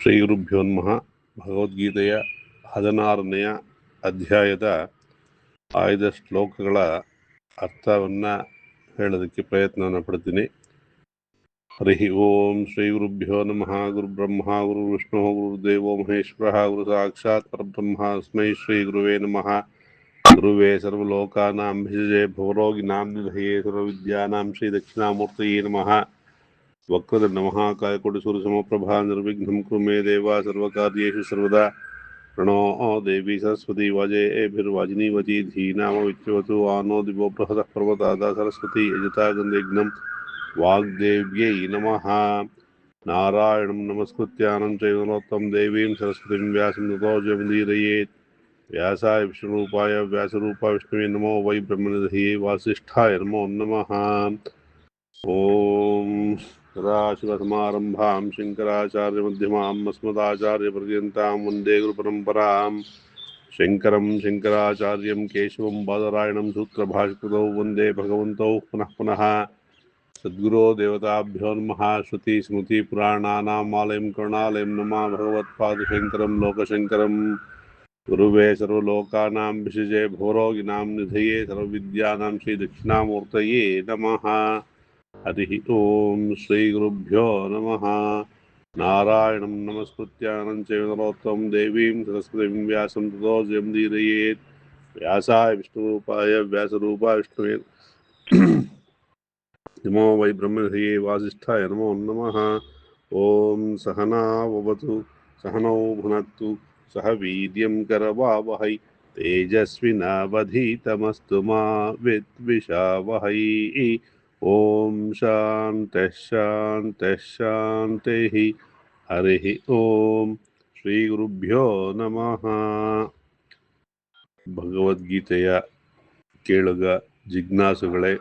ಶ್ರೀ ಗುರುಭ್ಯೋ ನಮಃ. ಭಗವದ್ಗೀತೆಯ 16ನೇ ಅಧ್ಯಾಯದ ಆಯ್ದ ಶ್ಲೋಕಗಳ ಅರ್ಥವನ್ನು ಹೇಳೋದಕ್ಕೆ ಪ್ರಯತ್ನವನ್ನು ಪಡ್ತೀನಿ. ಹರಿ ಓಂ ಶ್ರೀ ಗುರುಭ್ಯೋ ನಮಃ. ಗುರುಬ್ರಹ್ಮ ಗುರು ವಿಷ್ಣು ಗುರುದೇವೋ ಮಹೇಶ್ವರ ಗುರು ಸಾಕ್ಷಾತ್ ಪರಬ್ರಹ್ಮ ತಸ್ಮೈ ಶ್ರೀ ಗುರುವೇ ನಮಃ. ಗುರುವೇ ಸರ್ವಲೋಕಾನಾಂ ಭಿಷಜೇ ಭವರೋಗಿಣಾಂ ನಿಧಯೇ ಸರ್ವವಿದ್ಯಾನಾಂ ಶ್ರೀ ದಕ್ಷಿಣಾಮೂರ್ತಯೇ ನಮಃ. ವಕ್ರತುಂಡ ಮಹಾಕಾಯ ಕೋಟಿ ಸಮಪ್ರಭಾ ನಿರ್ವಿಘ್ನಂ ಕುರು ಮೇ ದೇವ ಸರ್ವಕಾರ್ಯೇಷು ಸರ್ವದಾ. ಪ್ರಣೋ ದೇವಿ ಸರಸ್ವತಿ ವಾಜೇಭಿರ್ವಾಜಿನೀವತಿ ಧೀನಾಮ ವಿಚ್ಯವತು ಆನೋ ದಿವೋ ಬೃಹತಃ ಪರ್ವತಾದ ಸರಸ್ವತಿ ಯಜತಾ ಗಂಧೇಘ್ನಂ ವಾಗ್ದೇವ್ಯೈ ನಮಃ. ನಾರಾಯಣಂ ನಮಸ್ಕೃತ್ಯಾನಂ ಚೈವ ನರೋತ್ತಮಂ ದೇವೀಂ ಸರಸ್ವತಿಂ ವ್ಯಾಸಂ ತತೋ ಜಯಮುದೀರಯೇತ್. ವ್ಯಾಸಾಯ ವಿಷ್ಣುರೂಪಾಯ ವ್ಯಾಸರೂಪಾಯ ವಿಷ್ಣುವೇ ನಮೋ ವೈ ಬ್ರಹ್ಮನಿಧಯೇ ವಾಸಿಷ್ಠಾಯ ನಮೋ ನಮಃ. ಓಂ ಸದಾಶಿವಸಮಾರಂಭಾಂ ಶಂಕರಾಚಾರ್ಯಮಧ್ಯಮಾಂ ಅಸ್ಮದಾಚಾರ್ಯಪರ್ಯಂತಾಂ ವಂದೇ ಗುರುಪರಂಪರಾಂ. ಶಂಕರಂ ಶಂಕರಾಚಾರ್ಯಂ ಕೇಶವಂ ಬಾದರಾಯಣಂ ಸೂತ್ರಭಾಷ್ಯಕೃತೌ ವಂದೇ ಭಗವಂತೌ ಪುನಃ ಪುನಃ. ಸದ್ಗುರೋ ದೇವತಾಭ್ಯೋ ನಮಃ. ಶ್ರುತಿ ಸ್ಮೃತಿ ಪುರಾಣಾನಾಂ ಆಲಯಂ ಕರುಣಾಲಯಂ ನಮಃ ಭಗವತ್ಪಾದಶಂಕರಂ ಲೋಕಶಂಕರಂ. ಗುರುವೇ ಸರ್ವಲೋಕಾನಾಂ ಭಿಷಜೇ ಭವರೋಗಿಣಾಂ ನಿಧಯೇ ಸರ್ವವಿದ್ಯಾನಾಂ ಶ್ರೀ ದಕ್ಷಿಣಾಮೂರ್ತಯೇ ನಮಃ. ಹರಿ ಓಂ ಶ್ರೀ ಗುರುಭ್ಯೋ ನಮಃ. ನಾರಾಯಣಂ ನಮಸ್ಕೃತ್ಯಾನಂ ಚೈವ ನರೋತ್ತಮಂ ದೇವೀಂ ಸರಸ್ವತಿಂ ವ್ಯಾಸಂ ತತೋ ಜಯಮುದೀರಯೇತ್. ವ್ಯಾಸಾಯ ವಿಷ್ಣುರೂಪಾಯ ವ್ಯಾಸರೂಪಾಯ ವಿಷ್ಣುವೇ ನಮೋ ವೈ ಬ್ರಹ್ಮನಿಧಯೇ ವಾಸಿಷ್ಠಾಯ ನಮೋ ನಮಃ. ಓಂ ಸಹನಾವವತು ಸಹನೌ ಭುನಕ್ತು ಸಹ ವೀರ್ಯಂ ಕರವಾವಹೈ ತೇಜಸ್ವಿನಾವಧೀತಮಸ್ತು ಮಾ ವಿದ್ವಿಷಾವಹೈ. ಓಂ ಶಾಂತಃ ಶಾಂತಃ ಶಾಂತಿಃ. ಹರಿ ಓಂ ಶ್ರೀ ಗುರುಭ್ಯೋ ನಮಃ. ಭಗವದ್ಗೀತೆಯ ಕೇಳುಗ ಜಿಜ್ಞಾಸುಗಳೇ,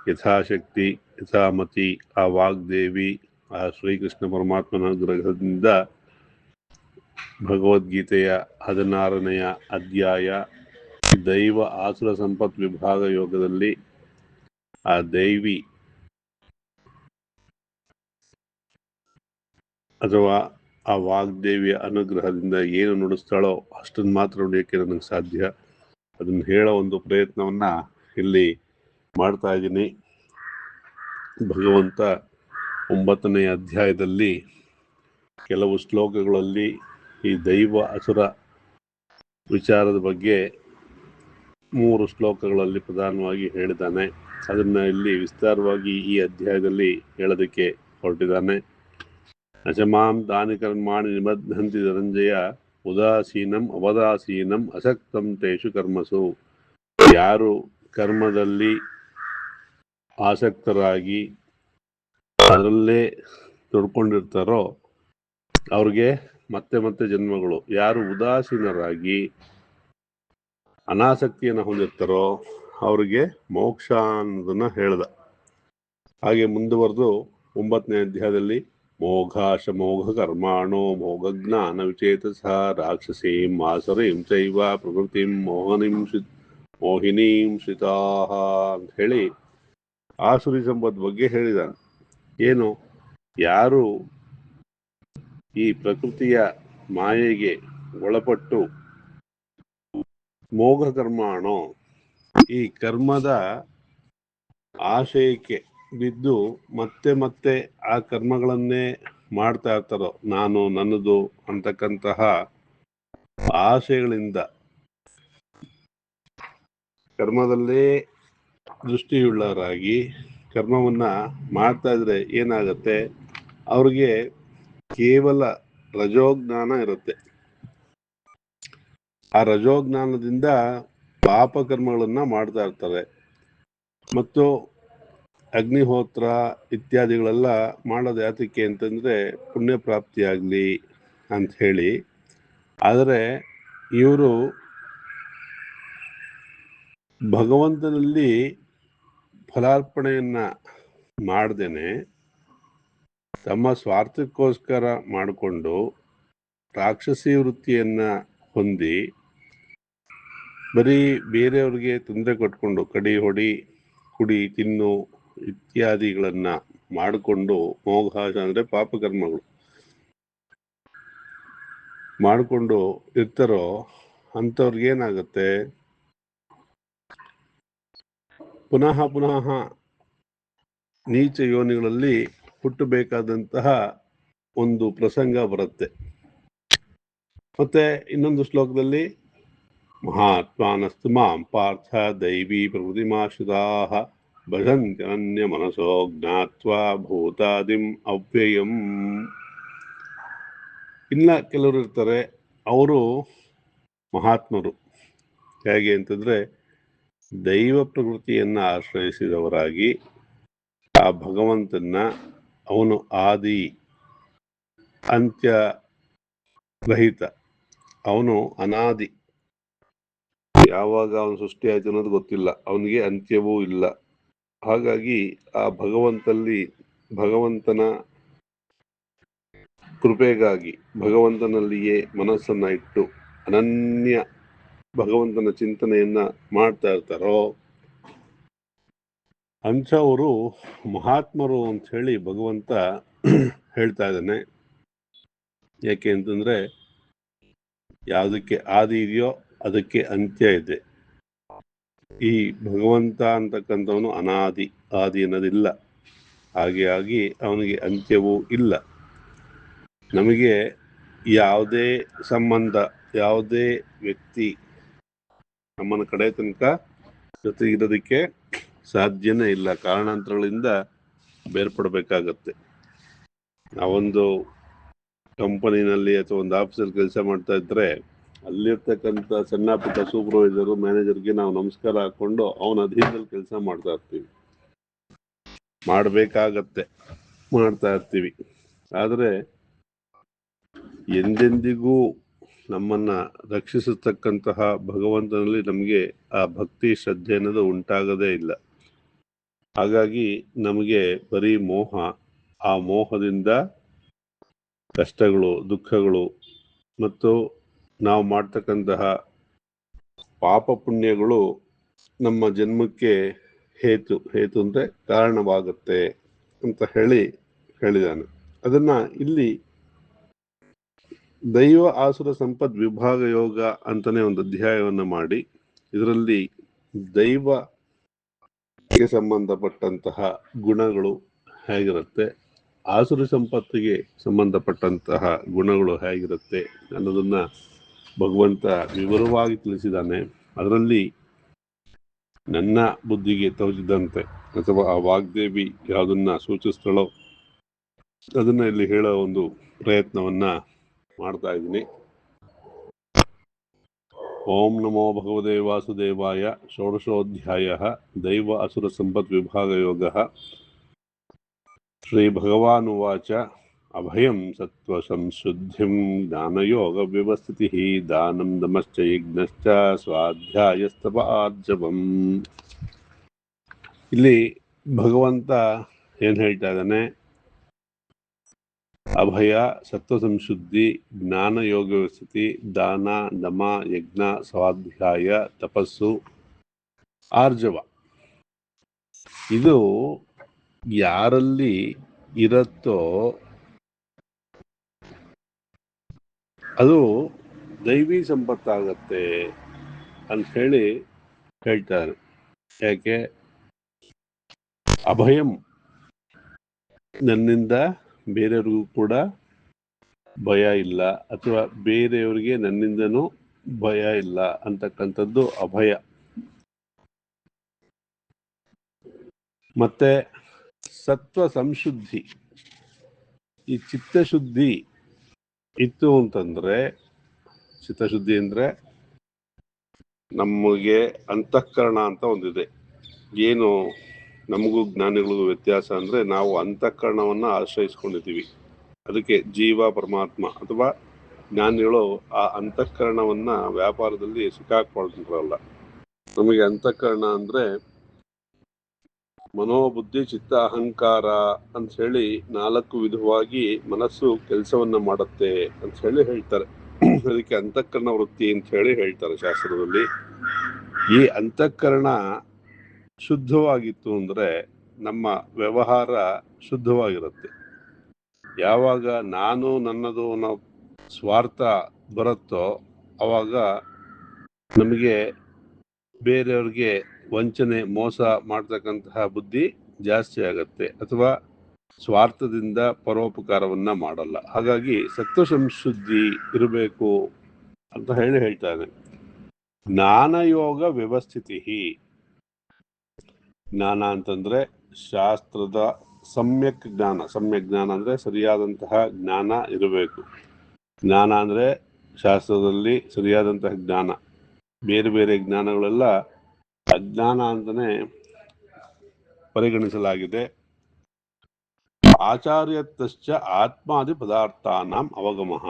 ಯಥಾಶಕ್ತಿ ಯಥಾಮತಿ ಆ ವಾಗ್ದೇವಿ ಆ ಶ್ರೀಕೃಷ್ಣ ಪರಮಾತ್ಮನ ಅನುಗ್ರಹದಿಂದ ಭಗವದ್ಗೀತೆಯ 16ನೇ ಅಧ್ಯಾಯ ದೈವ ಆಸುರ ಸಂಪತ್ ವಿಭಾಗ ಯೋಗದಲ್ಲಿ ಆ ದೈವಿ ಅಥವಾ ಆ ವಾಗ್ದೇವಿಯ ಅನುಗ್ರಹದಿಂದ ಏನು ನುಡಿಸ್ತಾಳೋ ಅಷ್ಟನ್ನು ಮಾತ್ರ ನುಡಿಯೋಕ್ಕೆ ನನಗೆ ಸಾಧ್ಯ. ಅದನ್ನು ಹೇಳೋ ಒಂದು ಪ್ರಯತ್ನವನ್ನು ಇಲ್ಲಿ ಮಾಡ್ತಾ ಇದ್ದೀನಿ. ಭಗವಂತ 9ನೇ ಅಧ್ಯಾಯದಲ್ಲಿ ಕೆಲವು ಶ್ಲೋಕಗಳಲ್ಲಿ ಈ ದೈವ ಅಸುರ ವಿಚಾರದ ಬಗ್ಗೆ 3 ಶ್ಲೋಕಗಳಲ್ಲಿ ಪ್ರಧಾನವಾಗಿ ಹೇಳಿದ್ದಾನೆ. ಅದನ್ನು ಇಲ್ಲಿ ವಿಸ್ತಾರವಾಗಿ ಈ ಅಧ್ಯಾಯದಲ್ಲಿ ಹೇಳೋದಕ್ಕೆ ಹೊರಟಿದ್ದಾನೆ. ನಚಮಾಂ ತಾನಿ ಕರ್ಮಾಣಿ ನಿಬಧ್ನಂತಿ ಧನಂಜಯ ಉದಾಸೀನಂ ಅವದಾಸೀನಂ ಅಸಕ್ತಂ ತೇಷು ಕರ್ಮಸು. ಯಾರು ಕರ್ಮದಲ್ಲಿ ಆಸಕ್ತರಾಗಿ ಅದರಲ್ಲೇ ತೊಡ್ಕೊಂಡಿರ್ತಾರೋ ಅವ್ರಿಗೆ ಮತ್ತೆ ಮತ್ತೆ ಜನ್ಮಗಳು. ಯಾರು ಉದಾಸೀನರಾಗಿ ಅನಾಸಕ್ತಿಯನ್ನು ಹೊಂದಿರ್ತಾರೋ ಅವ್ರಿಗೆ ಮೋಕ್ಷ ಅನ್ನೋದನ್ನ ಹೇಳ್ದ. ಹಾಗೆ ಮುಂದುವರೆದು 9ನೇ ಅಧ್ಯಾಯದಲ್ಲಿ ಮೋಘಾಶ ಮೋಘ ಕರ್ಮಾಣೋ ಮೋಘ ಜ್ಞಾನ ವಿಚೇತಸ ರಾಕ್ಷಸೀಂ ಆಸರೀಂ ಚೈವ ಪ್ರಕೃತಿಂ ಮೋಹಿನೀಂ ಶ್ರಿತಾಹ ಅಂತ ಹೇಳಿ ಆಸುರಿ ಸಂಪತ್ ಬಗ್ಗೆ ಹೇಳಿದಾನೆ. ಏನು, ಯಾರು ಈ ಪ್ರಕೃತಿಯ ಮಾಯೆಗೆ ಒಳಪಟ್ಟು ಮೋಘ ಕರ್ಮಾಣೋ ಈ ಕರ್ಮದ ಆಶಯಕ್ಕೆ ಬಿದ್ದು ಮತ್ತೆ ಮತ್ತೆ ಆ ಕರ್ಮಗಳನ್ನೇ ಮಾಡ್ತಾ ಇರ್ತಾರೋ, ನಾನು ನನ್ನದು ಅಂತಕ್ಕಂತಹ ಆಶಯಗಳಿಂದ ಕರ್ಮದಲ್ಲೇ ದೃಷ್ಟಿಯುಳ್ಳವರಾಗಿ ಕರ್ಮವನ್ನ ಮಾಡ್ತಾ ಇದ್ರೆ ಏನಾಗತ್ತೆ, ಅವ್ರಿಗೆ ಕೇವಲ ರಜೋಜ್ಞಾನ ಇರುತ್ತೆ. ಆ ರಜೋಜ್ಞಾನದಿಂದ ಪಾಪ ಕರ್ಮಗಳನ್ನ ಮಾಡ್ತಾ ಇರ್ತಾರೆ. ಮತ್ತು ಅಗ್ನಿಹೋತ್ರ ಇತ್ಯಾದಿಗಳೆಲ್ಲ ಮಾಡೋದು ಯಾತಕ್ಕೆ ಅಂತಂದ್ರೆ ಪುಣ್ಯ ಪ್ರಾಪ್ತಿಯಾಗಲಿ ಅಂತ ಹೇಳಿ. ಆದರೆ ಇವರು ಭಗವಂತನಲ್ಲಿ ಫಲಾರ್ಪಣೆಯನ್ನ ಮಾಡ್ದೇನೆ ತಮ್ಮ ಸ್ವಾರ್ಥಕ್ಕೋಸ್ಕರ ಮಾಡಿಕೊಂಡು ರಾಕ್ಷಸಿ ವೃತ್ತಿಯನ್ನ ಹೊಂದಿ ಬರೀ ಬೇರೆಯವ್ರಿಗೆ ತೊಂದರೆ ಕೊಟ್ಕೊಂಡು ಕಡಿ ಹೊಡಿ ಕುಡಿ ತಿನ್ನು ಇತ್ಯಾದಿಗಳನ್ನ ಮಾಡಿಕೊಂಡು ಮೋಘಾಶ ಅಂದರೆ ಪಾಪಕರ್ಮಗಳು ಮಾಡಿಕೊಂಡು ಇರ್ತಾರೋ ಅಂಥವ್ರಿಗೇನಾಗುತ್ತೆ, ಪುನಃ ಪುನಃ ನೀಚ ಯೋನಿಗಳಲ್ಲಿ ಹುಟ್ಟಬೇಕಾದಂತಹ ಒಂದು ಪ್ರಸಂಗ ಬರುತ್ತೆ. ಮತ್ತೆ ಇನ್ನೊಂದು ಶ್ಲೋಕದಲ್ಲಿ ಮಹಾತ್ಮಾನಸ್ತು ಮಾಂ ಪಾರ್ಥ ದೈವೀ ಪ್ರಕೃತಿಮಾಶ್ರಿತಾಃ ಭಜಂತ್ಯನ್ಯ ಮನಸೋ ಜ್ಞಾತ್ವಾ ಭೂತಾದಿಂ ಅವ್ಯಯಂ. ಇನ್ನ ಕೆಲವರು ಇರ್ತಾರೆ, ಅವರು ಮಹಾತ್ಮರು. ಹೇಗೆ ಅಂತಂದ್ರೆ ದೈವ ಪ್ರಕೃತಿಯನ್ನ ಆಶ್ರಯಿಸಿದವರಾಗಿ ಆ ಭಗವಂತನ, ಅವನು ಆದಿ ಅಂತ್ಯ ರಹಿತ, ಅವನು ಅನಾದಿ, ಯಾವಾಗ ಅವನು ಸೃಷ್ಟಿ ಆಯ್ತು ಅನ್ನೋದು ಗೊತ್ತಿಲ್ಲ, ಅವನಿಗೆ ಅಂತ್ಯವೂ ಇಲ್ಲ. ಹಾಗಾಗಿ ಆ ಭಗವಂತನ ಕೃಪೆಗಾಗಿ ಭಗವಂತನಲ್ಲಿಯೇ ಮನಸ್ಸನ್ನ ಇಟ್ಟು ಅನನ್ಯ ಭಗವಂತನ ಚಿಂತನೆಯನ್ನ ಮಾಡ್ತಾ ಇರ್ತಾರೋ ಅಂಥವರು ಮಹಾತ್ಮರು ಅಂತ ಹೇಳಿ ಭಗವಂತ ಹೇಳ್ತಾ ಇದ್ದಾನೆ. ಯಾಕೆ ಅಂತಂದ್ರೆ ಯಾವುದಕ್ಕೆ ಆದಿ ಇದೆಯೋ ಅದಕ್ಕೆ ಅಂತ್ಯ ಇದೆ. ಈ ಭಗವಂತ ಅಂತಕ್ಕಂಥವನು ಅನಾದಿ, ಆದಿ ಅನ್ನೋದಿಲ್ಲ. ಹಾಗಾಗಿ ಅವನಿಗೆ ಅಂತ್ಯವೂ ಇಲ್ಲ. ನಮಗೆ ಯಾವುದೇ ಸಂಬಂಧ, ಯಾವುದೇ ವ್ಯಕ್ತಿ ನಮ್ಮನ್ನ ಕಡೆ ತನಕ ಜೊತೆಗಿರೋದಕ್ಕೆ ಸಾಧ್ಯನೇ ಇಲ್ಲ. ಕಾರಣಾಂತರಗಳಿಂದ ಬೇರ್ಪಡಬೇಕಾಗತ್ತೆ. ನಾವೊಂದು ಕಂಪನಿನಲ್ಲಿ ಅಥವಾ ಒಂದು ಆಫೀಸಲ್ಲಿ ಕೆಲಸ ಮಾಡ್ತಾ ಇದ್ರೆ ಅಲ್ಲಿರ್ತಕ್ಕಂಥ ಸಣ್ಣ ಪುಟ್ಟ ಸೂಪರ್ವೈಸರು, ಮ್ಯಾನೇಜರ್ಗೆ ನಾವು ನಮಸ್ಕಾರ ಹಾಕೊಂಡು ಅವನ ಅಧೀನದಲ್ಲಿ ಕೆಲಸ ಮಾಡ್ತಾ ಇರ್ತೀವಿ, ಮಾಡ್ತಾ ಇರ್ತೀವಿ. ಆದರೆ ಎಂದೆಂದಿಗೂ ನಮ್ಮನ್ನ ರಕ್ಷಿಸತಕ್ಕಂತಹ ಭಗವಂತನಲ್ಲಿ ನಮಗೆ ಆ ಭಕ್ತಿ ಶ್ರದ್ಧೆ ಅನ್ನೋದು ಉಂಟಾಗದೇ ಇಲ್ಲ. ಹಾಗಾಗಿ ನಮಗೆ ಬರೀ ಮೋಹ, ಆ ಮೋಹದಿಂದ ಕಷ್ಟಗಳು, ದುಃಖಗಳು ಮತ್ತು ನಾವು ಮಾಡ್ತಕ್ಕಂತಹ ಪಾಪ ಪುಣ್ಯಗಳು ನಮ್ಮ ಜನ್ಮಕ್ಕೆ ಹೇತು ಅಂದ್ರೆ ಕಾರಣವಾಗುತ್ತೆ ಅಂತ ಹೇಳಿದಾನೆ. ಅದನ್ನ ಇಲ್ಲಿ ದೈವ ಆಸುರ ಸಂಪದ್ ವಿಭಾಗ ಯೋಗ ಅಂತಾನೆ ಒಂದು ಅಧ್ಯಾಯವನ್ನ ಮಾಡಿ, ಇದರಲ್ಲಿ ದೈವಕ್ಕೆ ಸಂಬಂಧಪಟ್ಟಂತಹ ಗುಣಗಳು ಹೇಗಿರುತ್ತೆ, ಆಸುರಿ ಸಂಪತ್ತಿಗೆ ಸಂಬಂಧಪಟ್ಟಂತಹ ಗುಣಗಳು ಹೇಗಿರುತ್ತೆ ಅನ್ನೋದನ್ನ ಭಗವಂತ ವಿವರವಾಗಿ ತಿಳಿಸಿದ್ದಾನೆ. ಅದರಲ್ಲಿ ನನ್ನ ಬುದ್ಧಿಗೆ ತೋಚಿದಂತೆ ಅಥವಾ ಆ ವಾಗ್ದೇವಿ ಯಾವುದನ್ನ ಸೂಚಿಸ್ತಾಳೋ ಅದನ್ನ ಇಲ್ಲಿ ಹೇಳೋ ಒಂದು ಪ್ರಯತ್ನವನ್ನ ಮಾಡ್ತಾ ಇದ್ದೀನಿ. ಓಂ ನಮೋ ಭಗವತೆ ವಾಸುದೇವಾಯ. ಷೋಡಶೋಧ್ಯಾಯಃ ದೈವ ಅಸುರ ಸಂಪತ್ ವಿಭಾಗ ಯೋಗಃ. ಶ್ರೀ ಭಗವಾನುವಾಚ ಅಭಯಂ ಸತ್ವ ಸಂಶುದ್ಧಿಂ ಜ್ಞಾನಯೋಗ ವ್ಯವಸ್ಥಿತಿಃ ದಾನಂ ದಮಶ್ಚ ಯಜ್ಞಶ್ಚ ಸ್ವಾಧ್ಯಾಯಸ್ತಪ ಆರ್ಜವಂ. ಇಲ್ಲಿ ಭಗವಂತ ಏನ್ ಹೇಳ್ತಾ ಇದ್ದಾನೆ, ಅಭಯ, ಸತ್ವ ಸಂಶುದ್ಧಿ, ಜ್ಞಾನ ಯೋಗ ವ್ಯವಸ್ಥಿತಿ, ದಾನ ದಮ ಯಜ್ಞ ಸ್ವಾಧ್ಯಾಯ ತಪಸ್ಸು ಆರ್ಜವ. ಇದು ಯಾರಲ್ಲಿ ಇರತ್ತೋ ಅದು ದೈವಿ ಸಂಪತ್ತಾಗತ್ತೆ ಅಂತ ಹೇಳ್ತಾರೆ. ಯಾಕೆ? ಅಭಯಂ, ನನ್ನಿಂದ ಬೇರೆಯವ್ರಿಗೂ ಕೂಡ ಭಯ ಇಲ್ಲ, ಅಥವಾ ಬೇರೆಯವರಿಗೆ ನನ್ನಿಂದನೂ ಭಯ ಇಲ್ಲ ಅಂತಕ್ಕಂಥದ್ದು ಅಭಯ. ಮತ್ತೆ ಸತ್ವ ಸಂಶುದ್ಧಿ, ಈ ಚಿತ್ತಶುದ್ಧಿ ಇತ್ತು ಅಂತಂದ್ರೆ, ಚಿತ್ತಶುದ್ಧಿ ಅಂದ್ರೆ ನಮಗೆ ಅಂತಃಕರಣ ಅಂತ ಒಂದಿದೆ. ಏನು ನಮಗೂ ಜ್ಞಾನಿಗಳಿಗೂ ವ್ಯತ್ಯಾಸ ಅಂದ್ರೆ, ನಾವು ಅಂತಃಕರಣವನ್ನ ಆಶ್ರಯಿಸ್ಕೊಂಡಿದ್ದೀವಿ. ಅದಕ್ಕೆ ಜೀವ ಪರಮಾತ್ಮ ಅಥವಾ ಜ್ಞಾನಿಗಳು ಆ ಅಂತಃಕರಣವನ್ನ ವ್ಯಾಪಾರದಲ್ಲಿ ಸಿಕ್ಕಾಕೊಳ್ತಿರಲ್ಲ. ನಮಗೆ ಅಂತಃಕರಣ ಅಂದ್ರೆ ಮನೋಬುದ್ಧಿ ಚಿತ್ತ ಅಹಂಕಾರ ಅಂತ ಹೇಳಿ 4 ವಿಧವಾಗಿ ಮನಸ್ಸು ಕೆಲಸವನ್ನ ಮಾಡುತ್ತೆ ಅಂತ ಹೇಳ್ತಾರೆ. ಅದಕ್ಕೆ ಅಂತಃಕರಣ ವೃತ್ತಿ ಅಂತ ಹೇಳ್ತಾರೆ ಶಾಸ್ತ್ರದಲ್ಲಿ. ಈ ಅಂತಃಕರಣ ಶುದ್ಧವಾಗಿತ್ತು ಅಂದ್ರೆ ನಮ್ಮ ವ್ಯವಹಾರ ಶುದ್ಧವಾಗಿರುತ್ತೆ. ಯಾವಾಗ ನಾನು ನನ್ನದು ಅನ್ನೋ ಸ್ವಾರ್ಥ ಬರುತ್ತೋ ಅವಾಗ ನಮಗೆ ಬೇರೆಯವ್ರಿಗೆ ವಂಚನೆ ಮೋಸ ಮಾಡ್ತಕ್ಕಂತಹ ಬುದ್ಧಿ ಜಾಸ್ತಿ ಆಗತ್ತೆ, ಅಥವಾ ಸ್ವಾರ್ಥದಿಂದ ಪರೋಪಕಾರವನ್ನ ಮಾಡಲ್ಲ. ಹಾಗಾಗಿ ಸತ್ವ ಸಂಶುದ್ಧಿ ಇರಬೇಕು ಅಂತ ಹೇಳ್ತಾನೆ. ಜ್ಞಾನಯೋಗ ವ್ಯವಸ್ಥಿತಿ. ಜ್ಞಾನ ಅಂತಂದ್ರೆ ಶಾಸ್ತ್ರದ ಸಮ್ಯಕ್ ಜ್ಞಾನ ಅಂದ್ರೆ ಸರಿಯಾದಂತಹ ಜ್ಞಾನ ಇರಬೇಕು. ಜ್ಞಾನ ಅಂದ್ರೆ ಶಾಸ್ತ್ರದಲ್ಲಿ ಸರಿಯಾದಂತಹ ಜ್ಞಾನ. ಬೇರೆ ಬೇರೆ ಜ್ಞಾನಗಳೆಲ್ಲ ಅಜ್ಞಾನ ಅಂತಾನೆ ಪರಿಗಣಿಸಲಾಗಿದೆ. ಆಚಾರ್ಯತಶ್ಚ ಆತ್ಮಾದಿ ಪದಾರ್ಥಾನಾಂ ಅವಗಮಃ.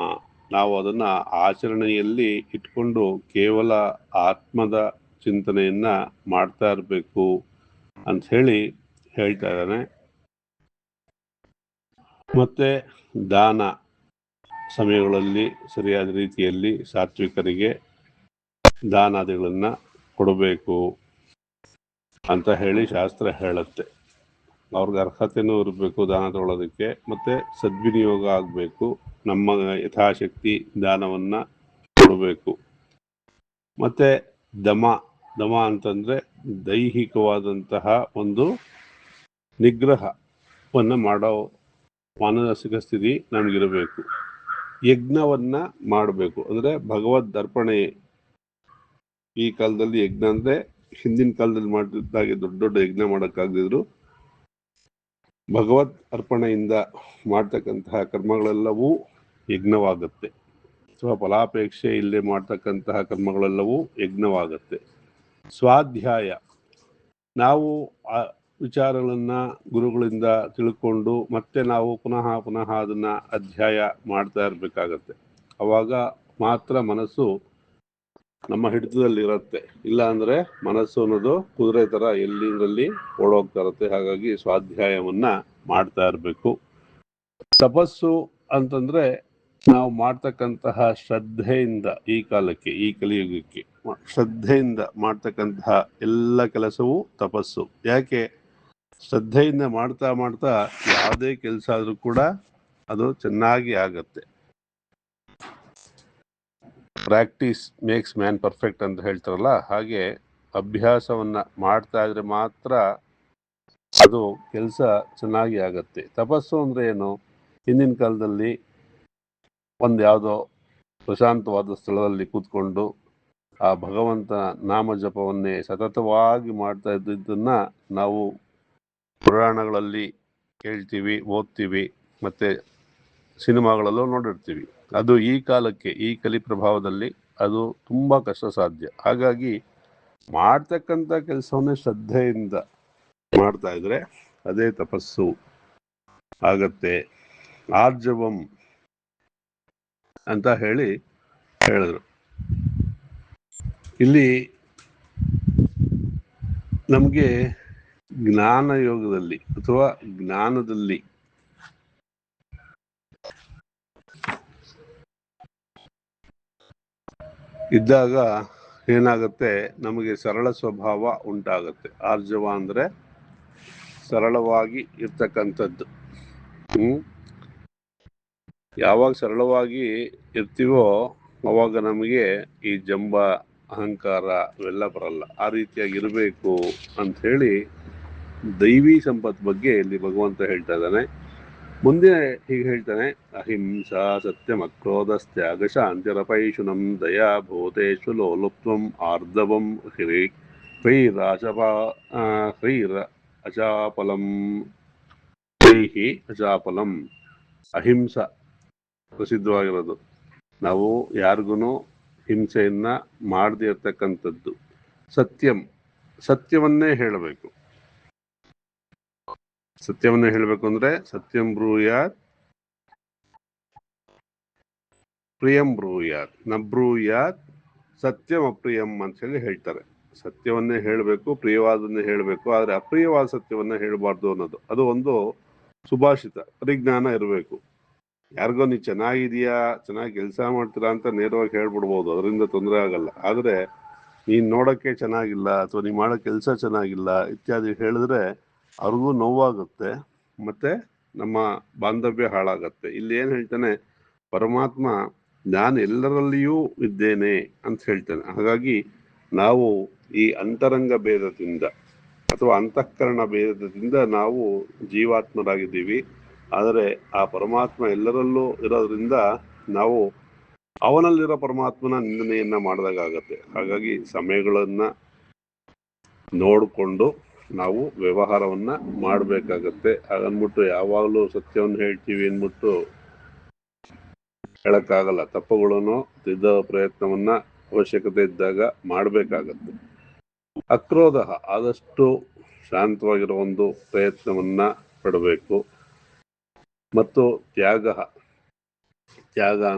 ನಾವು ಅದನ್ನ ಆಚರಣೆಯಲ್ಲಿ ಇಟ್ಕೊಂಡು ಕೇವಲ ಆತ್ಮದ ಚಿಂತನೆಯನ್ನ ಮಾಡ್ತಾ ಇರಬೇಕು ಅಂತ ಹೇಳ್ತಾ ಇದ್ದಾನೆ. ಮತ್ತೆ ದಾನ ಸಮಯಗಳಲ್ಲಿ ಸರಿಯಾದ ರೀತಿಯಲ್ಲಿ ಸಾತ್ವಿಕರಿಗೆ ದಾನಾದಿಗಳನ್ನ ಕೊಡಬೇಕು ಅಂತ ಶಾಸ್ತ್ರ ಹೇಳುತ್ತೆ. ಅವ್ರಿಗೆ ಅರ್ಹತೆನೂ ಇರಬೇಕು ದಾನ ತಗೊಳ್ಳೋದಕ್ಕೆ, ಮತ್ತೆ ಸದ್ವಿನಿಯೋಗ ಆಗಬೇಕು. ನಮ್ಮ ಯಥಾಶಕ್ತಿ ದಾನವನ್ನ ಕೊಡಬೇಕು. ಮತ್ತೆ ದಮ ಅಂತಂದ್ರೆ ದೈಹಿಕವಾದಂತಹ ಒಂದು ನಿಗ್ರಹವನ್ನ ಮಾಡೋ ಮಾನಸಿಕ ಸ್ಥಿತಿ ನಮಗಿರಬೇಕು. ಯಜ್ಞವನ್ನ ಮಾಡಬೇಕು, ಅಂದ್ರೆ ಭಗವದ್ ಅರ್ಪಣೆ. ಈ ಕಾಲದಲ್ಲಿ ಯಜ್ಞ ಅಂದ್ರೆ ಹಿಂದಿನ ಕಾಲದಲ್ಲಿ ಮಾಡ್ತಿದ್ದಾಗೆ ದೊಡ್ಡ ದೊಡ್ಡ ಯಜ್ಞ ಮಾಡೋಕ್ಕಾಗದಿದ್ರು ಭಗವದ್ ಅರ್ಪಣೆಯಿಂದ ಮಾಡ್ತಕ್ಕಂತಹ ಕರ್ಮಗಳೆಲ್ಲವೂ ಯಜ್ಞವಾಗುತ್ತೆ. ಅಥವಾ ಫಲಾಪೇಕ್ಷೆ ಇಲ್ಲದೆ ಮಾಡ್ತಕ್ಕಂತಹ ಕರ್ಮಗಳೆಲ್ಲವೂ ಯಜ್ಞವಾಗುತ್ತೆ. ಸ್ವಾಧ್ಯಾಯ, ನಾವು ಆ ವಿಚಾರಗಳನ್ನ ಗುರುಗಳಿಂದ ತಿಳ್ಕೊಂಡು ಮತ್ತೆ ನಾವು ಪುನಃ ಅದನ್ನ ಅಧ್ಯಾಯ ಮಾಡ್ತಾ ಇರಬೇಕಾಗತ್ತೆ. ಅವಾಗ ಮಾತ್ರ ಮನಸ್ಸು ನಮ್ಮ ಹಿಡಿತದಲ್ಲಿ ಇರುತ್ತೆ. ಇಲ್ಲ ಅಂದ್ರೆ ಮನಸ್ಸು ಅನ್ನೋದು ಕುದುರೆ ತರ ಎಲ್ಲಿಂದಲ್ಲಿ ಓಡೋಗ್ತಾ ಇರುತ್ತೆ. ಹಾಗಾಗಿ ಸ್ವಾಧ್ಯಾಯವನ್ನ ಮಾಡ್ತಾ ಇರಬೇಕು. ತಪಸ್ಸು ಅಂತಂದ್ರೆ ನಾವು ಮಾಡ್ತಕ್ಕಂತಹ ಶ್ರದ್ಧೆಯಿಂದ, ಈ ಕಾಲಕ್ಕೆ, ಈ ಕಲಿಯುಗಕ್ಕೆ ಶ್ರದ್ಧೆಯಿಂದ ಮಾಡ್ತಕ್ಕಂತಹ ಎಲ್ಲ ಕೆಲಸವೂ ತಪಸ್ಸು. ಯಾಕೆ? ಶ್ರದ್ಧೆಯಿಂದ ಮಾಡ್ತಾ ಯಾವುದೇ ಕೆಲಸ ಆದ್ರೂ ಕೂಡ ಅದು ಚೆನ್ನಾಗಿ ಆಗತ್ತೆ. ಪ್ರಾಕ್ಟೀಸ್ ಮೇಕ್ಸ್ ಮ್ಯಾನ್ ಪರ್ಫೆಕ್ಟ್ ಅಂತ ಹೇಳ್ತಾರಲ್ಲ, ಹಾಗೆ ಅಭ್ಯಾಸವನ್ನ ಮಾಡ್ತಾ ಇದ್ರೆ ಮಾತ್ರ ಅದು ಕೆಲಸ ಚೆನ್ನಾಗಿ ಆಗತ್ತೆ. ತಪಸ್ಸು ಅಂದ್ರೆ ಏನು? ಹಿಂದಿನ ಕಾಲದಲ್ಲಿ ಯಾವುದೋ ಪ್ರಶಾಂತವಾದ ಸ್ಥಳದಲ್ಲಿ ಕೂತ್ಕೊಂಡು ಆ ಭಗವಂತ ನಾಮ ಜಪವನ್ನೇ ಸತತವಾಗಿ ಮಾಡ್ತಾ ಇದ್ದದನ್ನ ನಾವು ಪುರಾಣಗಳಲ್ಲಿ ಕೇಳ್ತೀವಿ, ಓದ್ತೀವಿ, ಮತ್ತೆ ಸಿನಿಮಾಗಳಲ್ಲೂ ನೋಡಿರ್ತೀವಿ. ಅದು ಈ ಕಾಲಕ್ಕೆ, ಈ ಕಲಿ ಪ್ರಭಾವದಲ್ಲಿ ಅದು ತುಂಬಾ ಕಷ್ಟ ಸಾಧ್ಯ. ಹಾಗಾಗಿ ಮಾಡ್ತಕ್ಕಂಥ ಕೆಲಸವನ್ನೇ ಶ್ರದ್ಧೆಯಿಂದ ಮಾಡ್ತಾ ಇದ್ರೆ ಅದೇ ತಪಸ್ಸು ಆಗತ್ತೆ. ಆರ್ಜವಂ ಅಂತ ಹೇಳಿದ್ರು. ಇಲ್ಲಿ ನಮಗೆ ಜ್ಞಾನ ಯೋಗದಲ್ಲಿ ಅಥವಾ ಜ್ಞಾನದಲ್ಲಿ ಇದ್ದಾಗ ಏನಾಗುತ್ತೆ, ನಮಗೆ ಸರಳ ಸ್ವಭಾವ ಉಂಟಾಗತ್ತೆ. ಆರ್ಜವ ಅಂದ್ರೆ ಸರಳವಾಗಿ ಇರ್ತಕ್ಕಂಥದ್ದು. ಯಾವಾಗ ಸರಳವಾಗಿ ಇರ್ತೀವೋ ಅವಾಗ ನಮಗೆ ಈ ಜಂಬ, ಅಹಂಕಾರ ಇವೆಲ್ಲ ಬರಲ್ಲ. ಆ ರೀತಿಯಾಗಿ ಇರಬೇಕು ಅಂತ ದೈವಿ ಸಂಪತ್ ಬಗ್ಗೆ ಇಲ್ಲಿ ಭಗವಂತ ಹೇಳ್ತಾ ಇದ್ದಾನೆ. ಮುಂದೆ ಹೀಗೆ ಹೇಳ್ತಾನೆ, ಅಹಿಂಸಾ ಸತ್ಯಂ ಅಕ್ರೋಧಸ್ತ್ಯಾಗ ಶಾಂತಿರಪೈಶುನಂ ದಯಾ ಭೂತೇಷು ಲೋಲುಪ್ತ್ವಂ ಆರ್ದವಂ ಹ್ರೈರ ಅಚಾಪಲಂ ಅಚಾಪಲಂ. ಅಹಿಂಸ ಪ್ರಸಿದ್ಧವಾಗಿರೋದು. ನಾವು ಯಾರಿಗೂ ಹಿಂಸೆಯನ್ನ ಮಾಡದೇ ಇರ್ತಕ್ಕಂಥದ್ದು. ಸತ್ಯವನ್ನೇ ಹೇಳಬೇಕು. ಸತ್ಯವನ್ನೇ ಹೇಳಬೇಕು ಅಂದ್ರೆ ಸತ್ಯಂ ಬ್ರೂಯಾತ್ ಪ್ರಿಯಂ ಬ್ರೂಯಾತ್ ನ ಬ್ರೂಯಾತ್ ಸತ್ಯಂ ಅಪ್ರಿಯಂ ಅಂತ ಹೇಳ್ತಾರೆ. ಸತ್ಯವನ್ನೇ ಹೇಳಬೇಕು, ಪ್ರಿಯವಾದನ್ನೇ ಹೇಳಬೇಕು, ಆದ್ರೆ ಅಪ್ರಿಯವಾದ ಸತ್ಯವನ್ನ ಹೇಳಬಾರ್ದು ಅನ್ನೋದು ಅದು ಒಂದು ಸುಭಾಷಿತ. ಪರಿಜ್ಞಾನ ಇರಬೇಕು. ಯಾರಿಗೋ ನೀ ಚೆನ್ನಾಗಿದೀಯಾ, ಚೆನ್ನಾಗಿ ಕೆಲಸ ಮಾಡ್ತೀರಾ ಅಂತ ನೇರವಾಗಿ ಹೇಳ್ಬಿಡ್ಬೋದು, ಅದರಿಂದ ತೊಂದರೆ ಆಗಲ್ಲ. ಆದ್ರೆ ನೀನ್ ನೋಡಕ್ಕೆ ಚೆನ್ನಾಗಿಲ್ಲ ಅಥವಾ ನೀ ಮಾಡೋ ಕೆಲಸ ಚೆನ್ನಾಗಿಲ್ಲ ಇತ್ಯಾದಿ ಹೇಳಿದ್ರೆ ಅವ್ರಿಗೂ ನೋವಾಗುತ್ತೆ, ಮತ್ತೆ ನಮ್ಮ ಬಾಂಧವ್ಯ ಹಾಳಾಗತ್ತೆ. ಇಲ್ಲಿ ಏನ್ ಹೇಳ್ತಾನೆ ಪರಮಾತ್ಮ, ನಾನು ಎಲ್ಲರಲ್ಲಿಯೂ ಇದ್ದೇನೆ ಅಂತ ಹೇಳ್ತಾನೆ. ಹಾಗಾಗಿ ನಾವು ಈ ಅಂತರಂಗ ಭೇದದಿಂದ ಅಥವಾ ಅಂತಃಕರಣ ಭೇದದಿಂದ ನಾವು ಜೀವಾತ್ಮರಾಗಿದ್ದೀವಿ. ಆದರೆ ಆ ಪರಮಾತ್ಮ ಎಲ್ಲರಲ್ಲೂ ಇರೋದ್ರಿಂದ ನಾವು ಅವನಲ್ಲಿರೋ ಪರಮಾತ್ಮನ ನಿಂದನೆಯನ್ನ ಮಾಡಿದಾಗತ್ತೆ. ಹಾಗಾಗಿ ಸಮಯಗಳನ್ನ ನೋಡಿಕೊಂಡು ನಾವು ವ್ಯವಹಾರವನ್ನ ಮಾಡಬೇಕಾಗತ್ತೆ. ಹಾಗನ್ಬಿಟ್ಟು ಯಾವಾಗಲೂ ಸತ್ಯವನ್ನು ಹೇಳ್ತೀವಿ ಅಂದ್ಬಿಟ್ಟು ಹೇಳಕ್ಕಾಗಲ್ಲ. ತಪ್ಪುಗಳನ್ನು ತಿದ್ದುವ ಪ್ರಯತ್ನವನ್ನ ಅವಶ್ಯಕತೆ ಇದ್ದಾಗ ಮಾಡಬೇಕಾಗತ್ತೆ. ಅಕ್ರೋಧ, ಆದಷ್ಟು ಶಾಂತವಾಗಿರೋ ಒಂದು ಪ್ರಯತ್ನವನ್ನ ಪಡಬೇಕು. ಮತ್ತು ತ್ಯಾಗ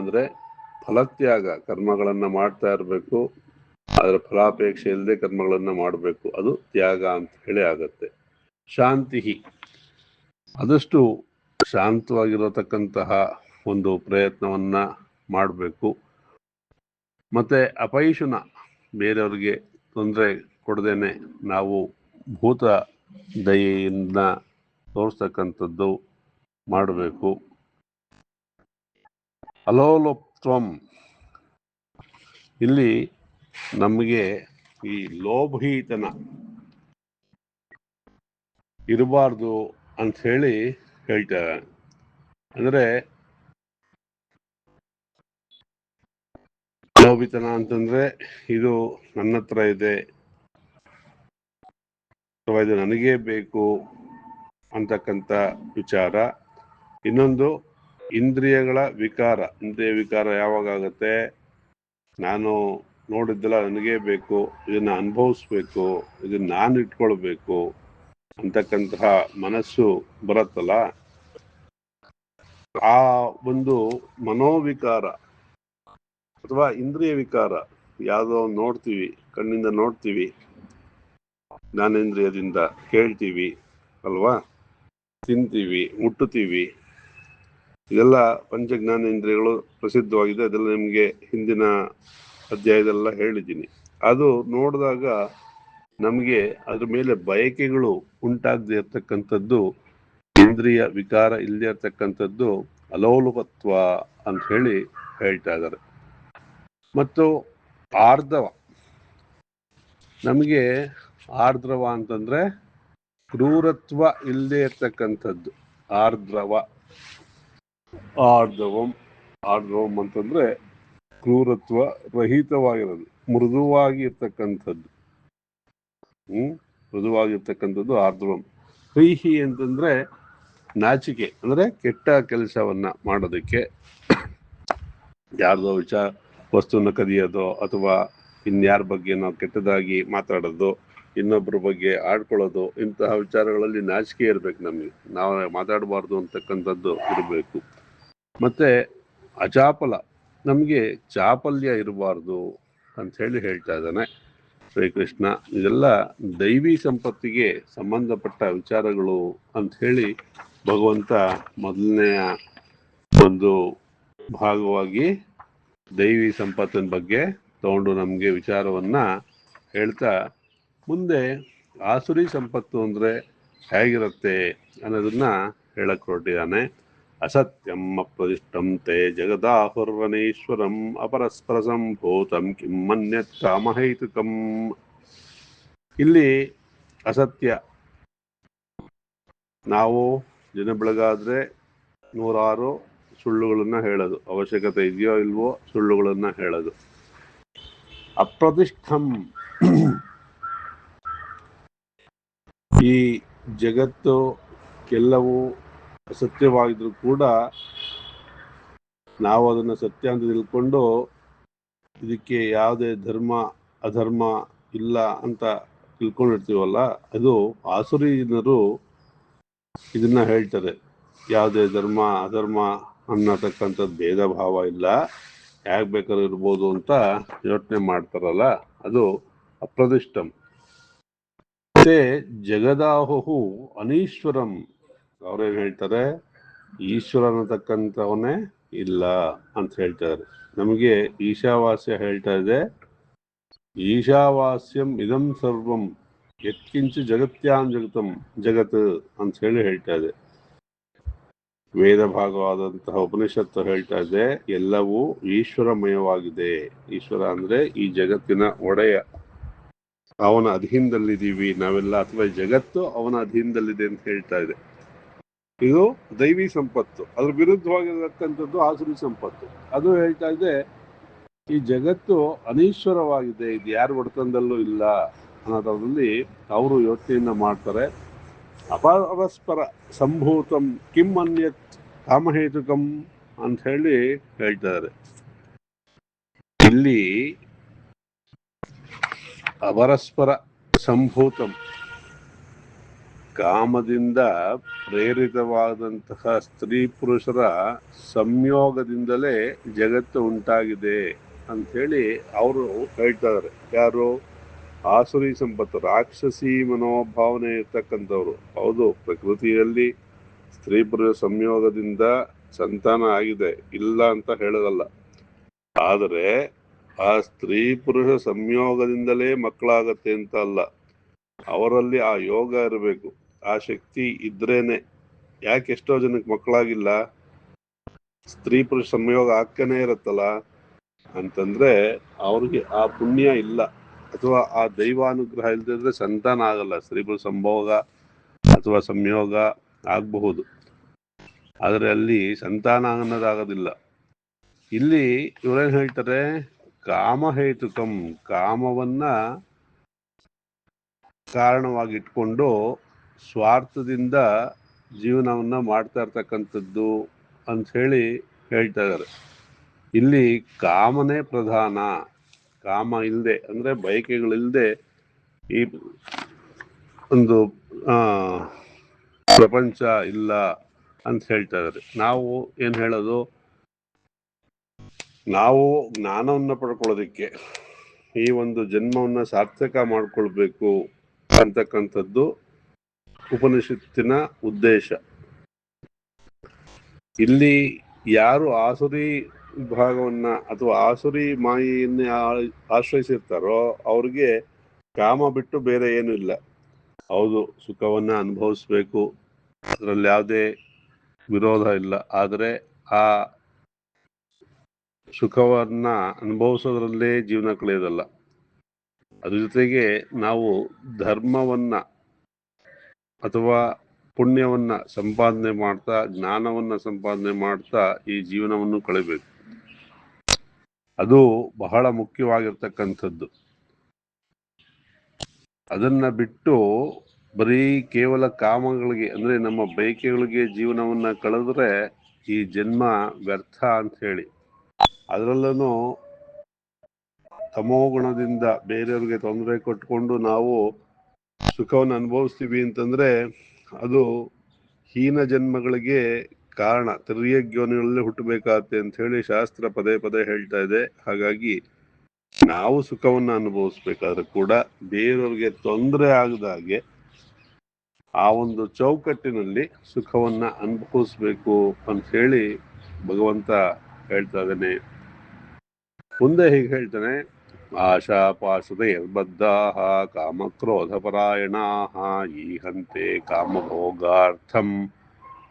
ಅಂದ್ರೆ ಫಲತ್ಯಾಗ, ಕರ್ಮಗಳನ್ನ ಮಾಡ್ತಾ ಇರಬೇಕು, ಅದರ ಫಲಾಪೇಕ್ಷೆ ಇಲ್ಲದೆ ಕರ್ಮಗಳನ್ನ ಮಾಡಬೇಕು, ಅದು ತ್ಯಾಗ ಅಂತ ಹೇಳಿ ಆಗತ್ತೆ. ಶಾಂತಿ, ಆದಷ್ಟು ಶಾಂತವಾಗಿರತಕ್ಕಂತಹ ಒಂದು ಪ್ರಯತ್ನವನ್ನ ಮಾಡಬೇಕು. ಮತ್ತೆ ಅಪೈಶುನ, ಬೇರೆಯವ್ರಿಗೆ ತೊಂದರೆ ಕೊಡದೇನೆ ನಾವು ಭೂತ ದಯೆಯನ್ನ ತೋರಿಸ್ತಕ್ಕಂಥದ್ದು ಮಾಡಬೇಕು. ಅಲೋಲುಪ್ತ್ವಂ, ಇಲ್ಲಿ ನಮಗೆ ಈ ಲೋಭೀತನ ಇರಬಾರ್ದು ಅಂತ ಹೇಳಿ ಹೇಳ್ತಾರೆ. ಅಂದ್ರೆ ಲೋಭಿತನ ಅಂತಂದ್ರೆ ಇದು ನನ್ನ ಹತ್ರ ಇದೆ ಅಥವಾ ಇದು ನನಗೇ ಬೇಕು ಅಂತಕ್ಕಂಥ ವಿಚಾರ. ಇನ್ನೊಂದು ಇಂದ್ರಿಯಗಳ ವಿಕಾರ. ಇಂದ್ರಿಯ ವಿಕಾರ ಯಾವಾಗ ಆಗುತ್ತೆ? ನಾನು ನೋಡಿದ್ದಲ್ಲ ನನಗೇ ಬೇಕು, ಇದನ್ನ ಅನುಭವಿಸ್ಬೇಕು, ಇದನ್ನ ನಾನು ಇಟ್ಕೊಳ್ಬೇಕು ಅಂತಕ್ಕಂತಹ ಮನಸ್ಸು ಬರುತ್ತಲ್ಲ, ಆ ಒಂದು ಮನೋವಿಕಾರ ಅಥವಾ ಇಂದ್ರಿಯ ವಿಕಾರ. ಯಾವುದೋ ನೋಡ್ತೀವಿ, ಕಣ್ಣಿಂದ ನೋಡ್ತೀವಿ, ಜ್ಞಾನೇಂದ್ರಿಯದಿಂದ ಕೇಳ್ತೀವಿ ಅಲ್ವಾ, ತಿಂತೀವಿ, ಮುಟ್ಟುತ್ತೀವಿ, ಇದೆಲ್ಲ ಪಂಚ ಜ್ಞಾನೇಂದ್ರಿಯಗಳು ಪ್ರಸಿದ್ಧವಾಗಿದೆ. ಅದೆಲ್ಲ ನಿಮಗೆ ಹಿಂದಿನ ಅಧ್ಯಾಯದೆಲ್ಲ ಹೇಳಿದ್ದೀನಿ. ಅದು ನೋಡಿದಾಗ ನಮಗೆ ಅದ್ರ ಮೇಲೆ ಬಯಕೆಗಳು ಉಂಟಾಗದೆ ಇರ್ತಕ್ಕಂಥದ್ದು, ಇಂದ್ರಿಯ ವಿಕಾರ ಇಲ್ಲದೆ ಇರ್ತಕ್ಕಂಥದ್ದು ಅಲೋಲುಪತ್ವ ಅಂತ ಹೇಳಿ ಹೇಳ್ತಾ ಇದ್ದಾರೆ. ಮತ್ತು ಆರ್ಧವ, ನಮಗೆ ಆರ್ದ್ರವ ಅಂತಂದ್ರೆ ಕ್ರೂರತ್ವ ಇಲ್ಲದೆ ಇರ್ತಕ್ಕಂಥದ್ದು ಆರ್ಧವಂ ಅಂತಂದ್ರೆ ಕ್ರೂರತ್ವ ರಹಿತವಾಗಿರೋದು, ಮೃದುವಾಗಿ ಇರ್ತಕ್ಕಂಥದ್ದು. ಮೃದುವಾಗಿರ್ತಕ್ಕಂಥದ್ದು ಆರ್ಧವಂ. ಕೈಹಿ ಅಂತಂದ್ರೆ ನಾಚಿಕೆ, ಅಂದ್ರೆ ಕೆಟ್ಟ ಕೆಲಸವನ್ನ ಮಾಡೋದಕ್ಕೆ, ಯಾರ್ದೋ ವಸ್ತುವನ್ನ ಕದಿಯೋದು ಅಥವಾ ಇನ್ಯಾರ ಬಗ್ಗೆ ನಾವು ಕೆಟ್ಟದಾಗಿ ಮಾತಾಡೋದು, ಇನ್ನೊಬ್ಬರ ಬಗ್ಗೆ ಆಡ್ಕೊಳ್ಳೋದು, ಇಂತಹ ವಿಚಾರಗಳಲ್ಲಿ ನಾಚಿಕೆ ಇರ್ಬೇಕು. ನಮಗೆ ನಾವು ಮಾತಾಡಬಾರ್ದು ಅಂತಕ್ಕಂಥದ್ದು ಇರಬೇಕು. ಮತ್ತೆ ಅಚಾಪಲ, ನಮಗೆ ಚಾಪಲ್ಯ ಇರಬಾರ್ದು ಅಂತ ಹೇಳಿ ಹೇಳ್ತಾ ಇದ್ದಾನೆ ಶ್ರೀಕೃಷ್ಣ. ಇದೆಲ್ಲ ದೈವಿ ಸಂಪತ್ತಿಗೆ ಸಂಬಂಧಪಟ್ಟ ವಿಚಾರಗಳು ಅಂತ ಹೇಳಿ ಭಗವಂತ ಮೊದಲನೆಯ ಒಂದು ಭಾಗವಾಗಿ ದೈವಿ ಸಂಪತ್ತಿನ ಬಗ್ಗೆ ತಗೊಂಡು ನಮಗೆ ವಿಚಾರವನ್ನ ಹೇಳ್ತಾ, ಮುಂದೆ ಆಸುರಿ ಸಂಪತ್ತು ಅಂದ್ರೆ ಹೇಗಿರುತ್ತೆ ಅನ್ನೋದನ್ನ ಹೇಳಕ್ ಹೊರಟಿದ್ದಾನೆ. ಅಸತ್ಯಂ ಅಪ್ರದಿಷ್ಟಂ ತೇ ಜಗದಾಹುರ್ವನೇಶ್ವರಂ ಅಪರಸ್ಪರ ಸಂಭೂತಂ ಕಿಂ ಮನ್ಯತ್ ಕಾಮಹೈತುಕಂ. ಇಲ್ಲಿ ಅಸತ್ಯ, ನಾವು ದಿನ ಬೆಳಗಾದ್ರೆ ನೂರಾರು ಸುಳ್ಳುಗಳನ್ನ ಹೇಳೋದು, ಅವಶ್ಯಕತೆ ಇದೆಯೋ ಇಲ್ವೋ ಸುಳ್ಳುಗಳನ್ನ ಹೇಳೋದು. ಅಪ್ರತಿಷ್ಠಂ, ಈ ಜಗತ್ತು ಎಲ್ಲವೂ ಸತ್ಯವಾಗಿದ್ರು ಕೂಡ ನಾವು ಅದನ್ನ ಸತ್ಯ ಅಂತ ತಿಳ್ಕೊಂಡು ಇದಕ್ಕೆ ಯಾವುದೇ ಧರ್ಮ ಅಧರ್ಮ ಇಲ್ಲ ಅಂತ ತಿಳ್ಕೊಂಡಿರ್ತೀವಲ್ಲ, ಅದು ಆಸುರಿ ಜನರು ಇದನ್ನ ಹೇಳ್ತಾರೆ. ಯಾವುದೇ ಧರ್ಮ ಅಧರ್ಮ ಅನ್ನತಕ್ಕಂಥದ್ದು ಭೇದ ಭಾವ ಇಲ್ಲ, ಹೇಗ್ ಬೇಕಾದ್ರೂ ಇರ್ಬೋದು ಅಂತ ಯೋಚನೆ ಮಾಡ್ತಾರಲ್ಲ, ಅದು ಅಪ್ರತಿಷ್ಠಂ. ಮತ್ತೆ ಜಗದಾಹುಹು ಅನೀಶ್ವರಂ, ಅವ್ರೇನ್ ಹೇಳ್ತಾರೆ? ಈಶ್ವರ ಅನ್ನತಕ್ಕಂಥವನೇ ಇಲ್ಲ ಅಂತ ಹೇಳ್ತಾರೆ. ನಮಗೆ ಈಶಾವಾಸ್ಯ ಹೇಳ್ತಾ ಇದೆ, ಈಶಾವಾಸ್ಯಂ ಇದಂ ಸರ್ವಂ ಯತ್ಕಿಂಚ ಜಗತ್ಯಾಂ ಜಗತ್ ಅಂತ ಹೇಳಿ ಹೇಳ್ತಾ ಇದೆ. ವೇದ ಭಾಗವಾದಂತಹ ಉಪನಿಷತ್ತು ಹೇಳ್ತಾ ಇದೆ, ಎಲ್ಲವೂ ಈಶ್ವರಮಯವಾಗಿದೆ. ಈಶ್ವರ ಅಂದ್ರೆ ಈ ಜಗತ್ತಿನ ಒಡೆಯ, ಅವನ ಅಧೀನದಲ್ಲಿದ್ದೀವಿ ನಾವೆಲ್ಲ, ಅಥವಾ ಜಗತ್ತು ಅವನ ಅಧೀನದಲ್ಲಿದೆ ಅಂತ ಹೇಳ್ತಾ ಇದೆ. ಇದು ದೈವಿ ಸಂಪತ್ತು. ಅದ್ರ ವಿರುದ್ಧವಾಗಿರತಕ್ಕಂಥದ್ದು ಆಸುರಿ ಸಂಪತ್ತು. ಅದು ಹೇಳ್ತಾ ಇದೆ ಈ ಜಗತ್ತು ಅನೀಶ್ವರವಾಗಿದೆ, ಇದು ಯಾರ ಒಡೆತನದಲ್ಲೂ ಇಲ್ಲ ಅನ್ನೋದ್ರಲ್ಲಿ ಅವರು ಯೋಚನೆಯನ್ನ ಮಾಡ್ತಾರೆ. ಅಪರಸ್ಪರ ಸಂಭೂತಂ ಕಿಂ ಅನ್ಯತ್ ಕಾಮಹೇತುಕಂ ಅಂತ ಹೇಳಿ ಹೇಳ್ತಾರೆ. ಇಲ್ಲಿ ಅಪರಸ್ಪರ ಸಂಭೂತಂ, ಕಾಮದಿಂದ ಪ್ರೇರಿತವಾದಂತಹ ಸ್ತ್ರೀ ಪುರುಷರ ಸಂಯೋಗದಿಂದಲೇ ಜಗತ್ತು ಉಂಟಾಗಿದೆ ಅಂಥೇಳಿ ಅವರು ಹೇಳ್ತಾರೆ. ಯಾರು? ಆಸುರಿ ಸಂಪತ್ತು, ರಾಕ್ಷಸಿ ಮನೋಭಾವನೆ ಇರ್ತಕ್ಕಂಥವ್ರು. ಹೌದು, ಪ್ರಕೃತಿಯಲ್ಲಿ ಸ್ತ್ರೀ ಪುರುಷ ಸಂಯೋಗದಿಂದ ಸಂತಾನ ಆಗಿದೆ, ಇಲ್ಲ ಅಂತ ಹೇಳೋದಲ್ಲ. ಆದರೆ ಆ ಸ್ತ್ರೀ ಪುರುಷ ಸಂಯೋಗದಿಂದಲೇ ಮಕ್ಕಳಾಗತ್ತೆ ಅಂತ ಅಲ್ಲ, ಅವರಲ್ಲಿ ಆ ಯೋಗ ಇರಬೇಕು, ಆ ಶಕ್ತಿ ಇದ್ರೇನೆ. ಯಾಕೆ ಎಷ್ಟೋ ಜನಕ್ಕೆ ಮಕ್ಕಳಾಗಿಲ್ಲ? ಸ್ತ್ರೀ ಪುರುಷ ಸಂಯೋಗ ಆಗ್ತಾನೆ ಇರುತ್ತಲ್ಲ ಅಂತಂದ್ರೆ ಅವ್ರಿಗೆ ಆ ಪುಣ್ಯ ಇಲ್ಲ, ಅಥವಾ ಆ ದೈವಾನುಗ್ರಹ ಇಲ್ದಿದ್ರೆ ಸಂತಾನ ಆಗಲ್ಲ. ಸ್ತ್ರೀ ಪುರುಷ ಸಂಭೋಗ ಅಥವಾ ಸಂಯೋಗ ಆಗಬಹುದು, ಆದರೆ ಅಲ್ಲಿ ಸಂತಾನ ಅನ್ನೋದಾಗೋದಿಲ್ಲ. ಇಲ್ಲಿ ಇವರೇನ್ ಹೇಳ್ತಾರೆ? ಕಾಮಹೇತುಕಂ, ಕಾಮವನ್ನ ಕಾರಣವಾಗಿಟ್ಕೊಂಡು ಸ್ವಾರ್ಥದಿಂದ ಜೀವನವನ್ನ ಮಾಡ್ತಾ ಇರ್ತಕ್ಕಂಥದ್ದು ಅಂತ ಹೇಳಿ ಹೇಳ್ತಾ ಇದ್ದಾರೆ. ಇಲ್ಲಿ ಕಾಮನೇ ಪ್ರಧಾನ. ಕಾಮ ಇಲ್ಲದೆ ಅಂದ್ರೆ ಬಯಕೆಗಳಿಲ್ಲದೆ ಈ ಒಂದು ಪ್ರಪಂಚ ಇಲ್ಲ ಅಂತ ಹೇಳ್ತಾ ಇದ್ದಾರೆ. ನಾವು ಏನ್ ಹೇಳೋದು? ನಾವು ಜ್ಞಾನವನ್ನ ಪಡ್ಕೊಳ್ಳೋದಿಕ್ಕೆ, ಈ ಒಂದು ಜನ್ಮವನ್ನ ಸಾರ್ಥಕ ಮಾಡ್ಕೊಳ್ಬೇಕು ಅಂತಕ್ಕಂಥದ್ದು ಉಪನಿಷತ್ತಿನ ಉದ್ದೇಶ. ಇಲ್ಲಿ ಯಾರು ಆಸುರಿ ಭಾಗವನ್ನ ಅಥವಾ ಆಸುರಿ ಮಾಯೆಯನ್ನೇ ಆಶ್ರಯಿಸಿರ್ತಾರೋ ಅವ್ರಿಗೆ ಕಾಮ ಬಿಟ್ಟು ಬೇರೆ ಏನು ಇಲ್ಲ. ಹೌದು, ಸುಖವನ್ನ ಅನುಭವಿಸ್ಬೇಕು, ಅದರಲ್ಲಿ ಯಾವುದೇ ವಿರೋಧ ಇಲ್ಲ. ಆದರೆ ಆ ಸುಖವನ್ನ ಅನುಭವಿಸೋದ್ರಲ್ಲೇ ಜೀವನ ಕಳೆಯೋದಲ್ಲ. ಅದ್ರ ಜೊತೆಗೆ ನಾವು ಧರ್ಮವನ್ನ ಅಥವಾ ಪುಣ್ಯವನ್ನ ಸಂಪಾದನೆ ಮಾಡ್ತಾ, ಜ್ಞಾನವನ್ನ ಸಂಪಾದನೆ ಮಾಡ್ತಾ ಈ ಜೀವನವನ್ನು ಕಳೆಬೇಕು. ಅದು ಬಹಳ ಮುಖ್ಯವಾಗಿರ್ತಕ್ಕಂಥದ್ದು. ಅದನ್ನ ಬಿಟ್ಟು ಬರೀ ಕೇವಲ ಕಾಮಗಳಿಗೆ ಅಂದ್ರೆ ನಮ್ಮ ಬಯಕೆಗಳಿಗೆ ಜೀವನವನ್ನ ಕಳೆದ್ರೆ ಈ ಜನ್ಮ ವ್ಯರ್ಥ ಅಂತ ಹೇಳಿ, ಅದರಲ್ಲೂ ತಮೋಗುಣದಿಂದ ಬೇರೆಯವ್ರಿಗೆ ತೊಂದರೆ ಕೊಟ್ಕೊಂಡು ನಾವು ಸುಖವನ್ನು ಅನುಭವಿಸ್ತೀವಿ ಅಂತಂದ್ರೆ ಅದು ಹೀನ ಜನ್ಮಗಳಿಗೆ ಕಾರಣ, ತಿರ್ಯಗ್ಯೋನಿಗಳಲ್ಲಿ ಹುಟ್ಟಬೇಕಾಗತ್ತೆ ಅಂತ ಹೇಳಿ ಶಾಸ್ತ್ರ ಪದೇ ಪದೇ ಹೇಳ್ತಾ ಇದೆ. ಹಾಗಾಗಿ ನಾವು ಸುಖವನ್ನ ಅನುಭವಿಸ್ಬೇಕಾದ್ರೆ ಕೂಡ ಬೇರೆಯವ್ರಿಗೆ ತೊಂದರೆ ಆಗದಾಗೆ ಆ ಒಂದು ಚೌಕಟ್ಟಿನಲ್ಲಿ ಸುಖವನ್ನ ಅನುಭವಿಸ್ಬೇಕು ಅಂತ ಹೇಳಿ ಭಗವಂತ ಹೇಳ್ತಾ ಇದ್ದಾನೆ. ಮುಂದೆ ಹೀಗೆ ಹೇಳ್ತಾನೆ, ಆಶಾಪಾಶುತೈರ್ಬದ್ಧಾಃ ಕಾಮಕ್ರೋಧಪರಾಯಣಾಃ ಈಹಂತೆ ಕಾಮಭೋಗಾರ್ಥಂ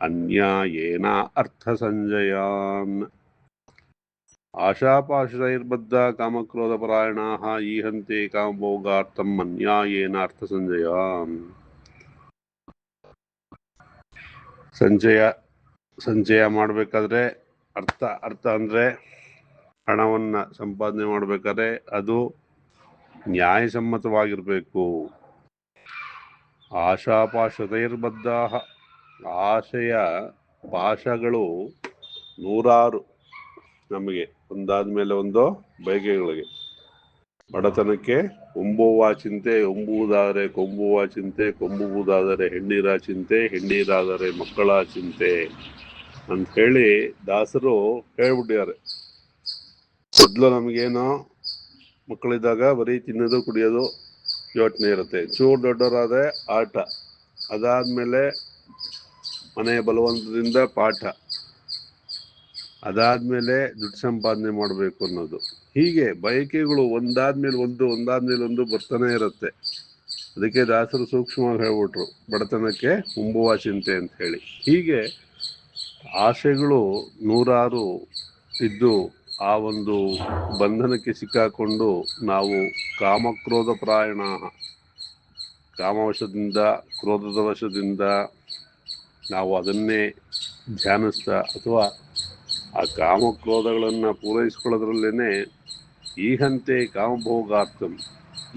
ಅನ್ಯಾಯೇನ ಅರ್ಥಸಂಜಯಾನ್. ಆಶಾಪಾಶುತೈರ್ಬದ್ಧ ಕಾಮಕ್ರೋಧಪರಾಯಣಾಃ ಈಹಂತೆ ಕಾಮಭೋಗಾರ್ಥಂ ಅನ್ಯಾಯೇನ ಅರ್ಥಸಂಜಯಾನ್. ಸಂಚಯ ಮಾಡಬೇಕಾದ್ರೆ ಅರ್ಥ ಅಂದ್ರೆ ಹಣವನ್ನ ಸಂಪಾದನೆ ಮಾಡ್ಬೇಕಾದ್ರೆ ಅದು ನ್ಯಾಯಸಮ್ಮತವಾಗಿರ್ಬೇಕು. ಆಶಾಪಾಶತೈರ್ಬದ್ಧ, ಆಶಯ ಪಾಶಗಳು ನೂರಾರು, ನಮಗೆ ಒಂದಾದ್ಮೇಲೆ ಒಂದು ಬಯಕೆಗಳಿಗೆ. ಬಡತನಕ್ಕೆ ಒಂಬುವ ಚಿಂತೆ, ಒಂಬುವುದಾದರೆ ಕೊಂಬುವ ಚಿಂತೆ, ಕೊಂಬುವುದಾದರೆ ಹೆಂಡಿರ ಚಿಂತೆ, ಹೆಂಡಿರಾದರೆ ಮಕ್ಕಳ ಚಿಂತೆ ಅಂತ ಹೇಳಿ ದಾಸರು ಹೇಳ್ಬಿಟ್ಟಿದ್ದಾರೆ. ಮೊದಲು ನಮಗೇನೋ ಮಕ್ಕಳಿದ್ದಾಗ ಬರೀ ತಿನ್ನೋದು ಕುಡಿಯೋದು ಯೋಚನೆ ಇರುತ್ತೆ. ಚೂರು ದೊಡ್ಡವರಾದ್ರೆ ಆಟ, ಅದಾದ್ಮೇಲೆ ಮನೆಯ ಬಲವಂತದಿಂದ ಪಾಠ, ಅದಾದ್ಮೇಲೆ ದುಡ್ಡು ಸಂಪಾದನೆ ಮಾಡಬೇಕು ಅನ್ನೋದು. ಹೀಗೆ ಬಯಕೆಗಳು ಒಂದಾದ್ಮೇಲೆ ಒಂದು ಬರ್ತಾನೆ ಇರುತ್ತೆ. ಅದಕ್ಕೆ ದಾಸರು ಸೂಕ್ಷ್ಮವಾಗಿ ಹೇಳ್ಬಿಟ್ರು, ಬಡತನಕ್ಕೆ ಉಂಬುವ ಚಿಂತೆ ಅಂತ ಹೇಳಿ. ಹೀಗೆ ಆಸೆಗಳು ನೂರಾರು ಇದ್ದು ಆ ಒಂದು ಬಂಧನಕ್ಕೆ ಸಿಕ್ಕಾಕೊಂಡು ನಾವು ಕಾಮಕ್ರೋಧ ಪ್ರಾಯಣ, ಕಾಮವಶದಿಂದ ಕ್ರೋಧದ ವಶದಿಂದ ನಾವು ಅದನ್ನೇ ಧ್ಯಾನಿಸ್ತಾ ಅಥವಾ ಆ ಕಾಮಕ್ರೋಧಗಳನ್ನು ಪೂರೈಸ್ಕೊಳ್ಳೋದ್ರಲ್ಲೇ ಈಹಂತೆ ಕಾಮಭೋಗಾರ್ಥಂ,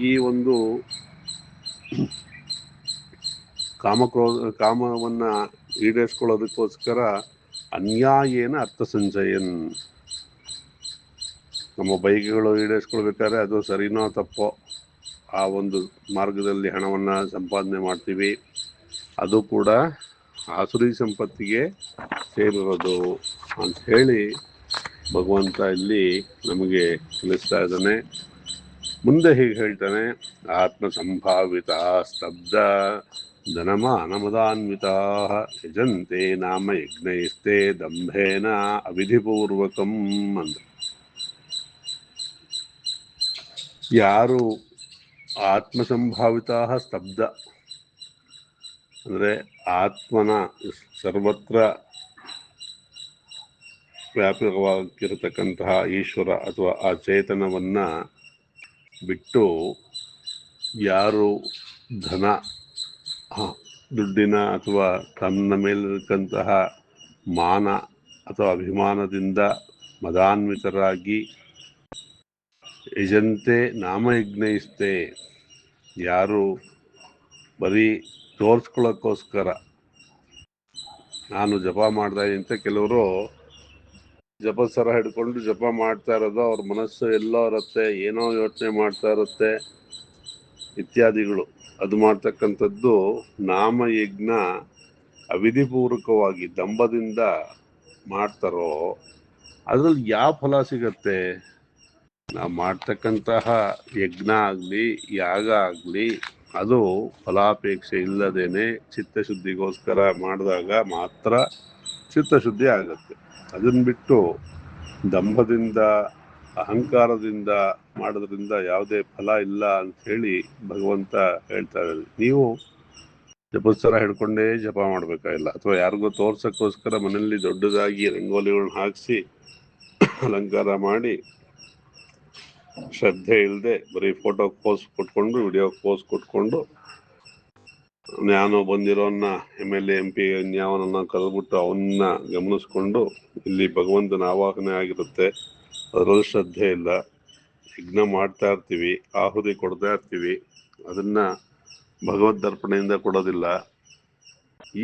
ಈ ಒಂದು ಕಾಮವನ್ನು ಈಡೇರಿಸ್ಕೊಳ್ಳೋದಕ್ಕೋಸ್ಕರ ಅನ್ಯಾಯೇನ ಅರ್ಥ ಸಂಚಯನ್, ನಮ್ಮ ಬೈಕ್ಗಳು ಈಡೇರಿಸ್ಕೊಳ್ಬೇಕಾದ್ರೆ ಅದು ಸರಿನೋ ತಪ್ಪೋ ಆ ಒಂದು ಮಾರ್ಗದಲ್ಲಿ ಹಣವನ್ನು ಸಂಪಾದನೆ ಮಾಡ್ತೀವಿ, ಅದು ಕೂಡ ಆಸುರಿ ಸಂಪತ್ತಿಗೆ ಸೇರಿರೋದು ಅಂತ ಹೇಳಿ ಭಗವಂತ ಇಲ್ಲಿ ನಮಗೆ ತಿಳಿಸ್ತಾ ಇದ್ದಾನೆ. ಮುಂದೆ ಹೀಗೆ ಹೇಳ್ತಾನೆ, ಆತ್ಮ ಸಂಭಾವಿತ ಸ್ತಬ್ಧ ಧನಮಾನಮದಾನ್ವಿತಾ ಯಜಂತೆ ನಾಮ ಯಜ್ಞೈಸ್ತೆ ದಂಭೇನ ಅವಿಧಿಪೂರ್ವಕಂ ಅಂತ. ಯಾರು ಆತ್ಮ ಸಂಭಾವಿತ ಸ್ತಬ್ಧ ಅಂದರೆ ಆತ್ಮನ ಸರ್ವತ್ರ ವ್ಯಾಪಕವಾಗಿರತಕ್ಕಂತಹ ಈಶ್ವರ ಅಥವಾ ಆ ಚೇತನವನ್ನು ಬಿಟ್ಟು ಯಾರು ಧನ, ದುಡ್ಡಿನ ಅಥವಾ ತನ್ನ ಮೇಲಿರತಕ್ಕಂತಹ ಮಾನ ಅಥವಾ ಅಭಿಮಾನದಿಂದ ಮದಾನ್ವಿತರಾಗಿ ಯಜಂತೆ ನಾಮಯಜ್ಞೈಸ್ತೆ, ಯಾರು ಬರೀ ತೋರಿಸ್ಕೊಳ್ಳೋಕ್ಕೋಸ್ಕರ ನಾನು ಜಪ ಮಾಡ್ತಾ ಇದ್ದೀನಿ ಅಂತ ಕೆಲವರು ಜಪಸರ ಹಿಡ್ಕೊಂಡು ಜಪ ಮಾಡ್ತಾ ಇರೋದು, ಅವ್ರ ಮನಸ್ಸು ಎಲ್ಲೋ ಇರುತ್ತೆ, ಏನೋ ಯೋಚನೆ ಮಾಡ್ತಾ ಇರುತ್ತೆ ಇತ್ಯಾದಿಗಳು. ಅದು ಮಾಡ್ತಕ್ಕಂಥದ್ದು ನಾಮಯಜ್ಞ ಅವಿಧಿಪೂರ್ವಕವಾಗಿ ದಂಭದಿಂದ ಮಾಡ್ತಾರೋ ಅದ್ರಲ್ಲಿ ಯಾವ ಫಲ ಸಿಗತ್ತೆ? ನಾವು ಮಾಡ್ತಕ್ಕಂತಹ ಯಜ್ಞ ಆಗಲಿ ಯಾಗ ಆಗಲಿ ಅದು ಫಲಾಪೇಕ್ಷೆ ಇಲ್ಲದೇನೆ ಚಿತ್ತಶುದ್ಧಿಗೋಸ್ಕರ ಮಾಡಿದಾಗ ಮಾತ್ರ ಚಿತ್ತಶುದ್ಧಿ ಆಗುತ್ತೆ. ಅದನ್ನು ಬಿಟ್ಟು ದಂಭದಿಂದ ಅಹಂಕಾರದಿಂದ ಮಾಡೋದ್ರಿಂದ ಯಾವುದೇ ಫಲ ಇಲ್ಲ ಅಂತ ಹೇಳಿ ಭಗವಂತ ಹೇಳ್ತಾ ಇದ್ದಾರೆ. ನೀವು ಜಪೋತ್ಸರ ಹಿಡ್ಕೊಂಡೇ ಜಪ ಮಾಡಬೇಕಾಗಿಲ್ಲ, ಅಥವಾ ಯಾರಿಗೋ ತೋರ್ಸೋಕ್ಕೋಸ್ಕರ ಮನೆಯಲ್ಲಿ ದೊಡ್ಡದಾಗಿ ರಂಗೋಲಿಗಳನ್ನ ಹಾಕಿಸಿ ಅಲಂಕಾರ ಮಾಡಿ ಶ್ರದ್ಧೆ ಇಲ್ಲದೆ ಬರೀ ಫೋಟೋ ಪೋಸ್ ಕೊಟ್ಕೊಂಡು ವಿಡಿಯೋ ಪೋಸ್ ಕೊಟ್ಕೊಂಡು ನಾನು ಬಂದಿರೋನ್ನ MLA MP ಇನ್ಯಾವನನ್ನ ಕರೆದ್ಬಿಟ್ಟು ಅವನ್ನ ಗಮನಿಸ್ಕೊಂಡು ಇಲ್ಲಿ ಭಗವಂತನ ಆವಾಹನೆ ಆಗಿರುತ್ತೆ, ಅದರಲ್ಲಿ ಶ್ರದ್ಧೆ ಇಲ್ಲ. ಯಜ್ಞ ಮಾಡ್ತಾ ಇರ್ತೀವಿ, ಆಹುತಿ ಕೊಡ್ತಾ ಇರ್ತೀವಿ, ಅದನ್ನ ಭಗವದ್ದರ್ಪಣೆಯಿಂದ ಕೊಡೋದಿಲ್ಲ.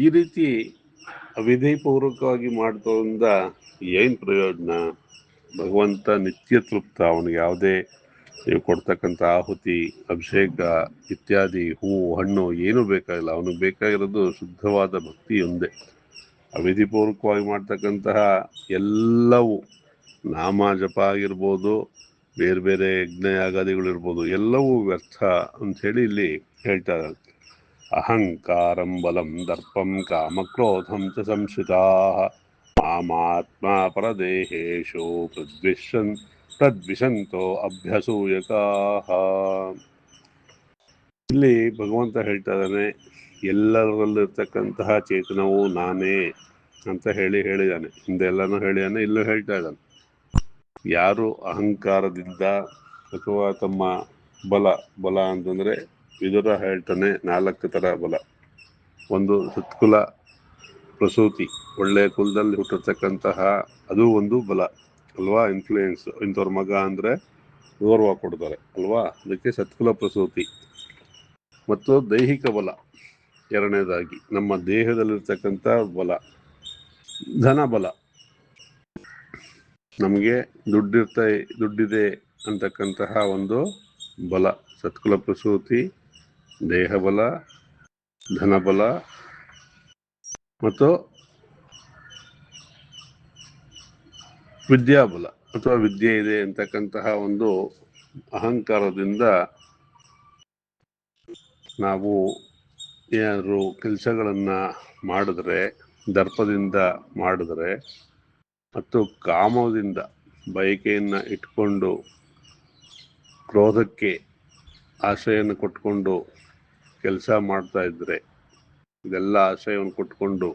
ಈ ರೀತಿ ಅವಿಧಿಪೂರ್ವಕವಾಗಿ ಮಾಡೋದ್ರಿಂದ ಏನು ಪ್ರಯೋಜನ? ಭಗವಂತ ನಿತ್ಯ ತೃಪ್ತ, ಅವನಿಗೆ ಯಾವುದೇ ನೀವು ಕೊಡ್ತಕ್ಕಂಥ ಆಹುತಿ, ಅಭಿಷೇಕ ಇತ್ಯಾದಿ ಹೂವು ಹಣ್ಣು ಏನೂ ಬೇಕಾಗಿಲ್ಲ. ಅವನಿಗೆ ಬೇಕಾಗಿರೋದು ಶುದ್ಧವಾದ ಭಕ್ತಿ ಒಂದೇ. ಅವಿಧಿಪೂರ್ವಕವಾಗಿ ಮಾಡ್ತಕ್ಕಂತಹ ಎಲ್ಲವೂ ನಾಮ ಜಪ ಆಗಿರ್ಬೋದು, ಬೇರೆ ಬೇರೆ ಯಜ್ಞ ಯಾಗಾದಿಗಳಿರ್ಬೋದು, ಎಲ್ಲವೂ ವ್ಯರ್ಥ ಅಂಥೇಳಿ ಇಲ್ಲಿ ಹೇಳ್ತಾ ಇದ್ದಾರೆ. ಅಹಂಕಾರಂ ಬಲಂ ದರ್ಪಂ ಕಾಮಕ್ರೋಧಂ ಚ ಸಂಶ್ರಿತಾ ಮಾಮಾತ್ಮ ಪರದೇಹೇಶು ತದ್ವಿಷಂತೋ ಅಭ್ಯಸೂಯಕಾಃ. ಇಲ್ಲಿ ಭಗವಂತ ಹೇಳ್ತಾ ಇದ್ದಾನೆ, ಎಲ್ಲರಲ್ಲಿರ್ತಕ್ಕಂತಹ ಚೇತನವು ನಾನೇ ಅಂತ ಹೇಳಿದಾನೆ. ಹಿಂದೆ ಎಲ್ಲನೂ ಹೇಳಿದಾನೆ, ಇಲ್ಲೂ ಹೇಳ್ತಾ ಇದ್ದಾನೆ. ಯಾರು ಅಹಂಕಾರದಿಂದ ಅಥವಾ ತಮ್ಮ ಬಲ ಅಂತಂದರೆ ವಿದುರ ಹೇಳ್ತಾನೆ 4 ಥರ ಬಲ. ಒಂದು ಸತ್ಕುಲ ಪ್ರಸೂತಿ, ಒಳ್ಳೆಯ ಕುಲದಲ್ಲಿ ಹುಟ್ಟಿರ್ತಕ್ಕಂತಹ ಅದು ಒಂದು ಬಲ ಅಲ್ವಾ, ಇನ್ಫ್ಲೂಯೆನ್ಸ್. ಇಂಥವ್ರ ಮಗ ಅಂದರೆ ಗೌರವ ಕೊಡ್ತಾರೆ ಅಲ್ವಾ, ಅದಕ್ಕೆ ಸತ್ಕುಲ ಪ್ರಸೂತಿ. ಮತ್ತು ದೈಹಿಕ ಬಲ ಎರಡನೇದಾಗಿ ನಮ್ಮ ದೇಹದಲ್ಲಿರ್ತಕ್ಕಂಥ ಬಲ. ಧನ ಬಲ, ನಮಗೆ ದುಡ್ಡಿದೆ ಅಂತಕ್ಕಂತಹ ಒಂದು ಬಲ. ಸತ್ಕುಲ ಪ್ರಸೂತಿ, ದೇಹಬಲ, ಧನಬಲ ಮತ್ತು ವಿದ್ಯಾಬಲ ಅಥವಾ ವಿದ್ಯೆ ಇದೆ ಅಂತಕ್ಕಂತಹ ಒಂದು ಅಹಂಕಾರದಿಂದ ನಾವು ಏನಾದರೂ ಕೆಲಸಗಳನ್ನು ಮಾಡಿದ್ರೆ, ದರ್ಪದಿಂದ ಮಾಡಿದ್ರೆ ಮತ್ತು ಕಾಮದಿಂದ ಬಯಕೆಯನ್ನು ಇಟ್ಕೊಂಡು ಕ್ರೋಧಕ್ಕೆ ಆಶ್ರಯವನ್ನು ಕೊಟ್ಕೊಂಡು ಕೆಲಸ ಮಾಡ್ತಾ ಇದ್ರೆ, ಇದೆಲ್ಲ ಆಶ್ರಯವನ್ನು ಕೊಟ್ಕೊಂಡು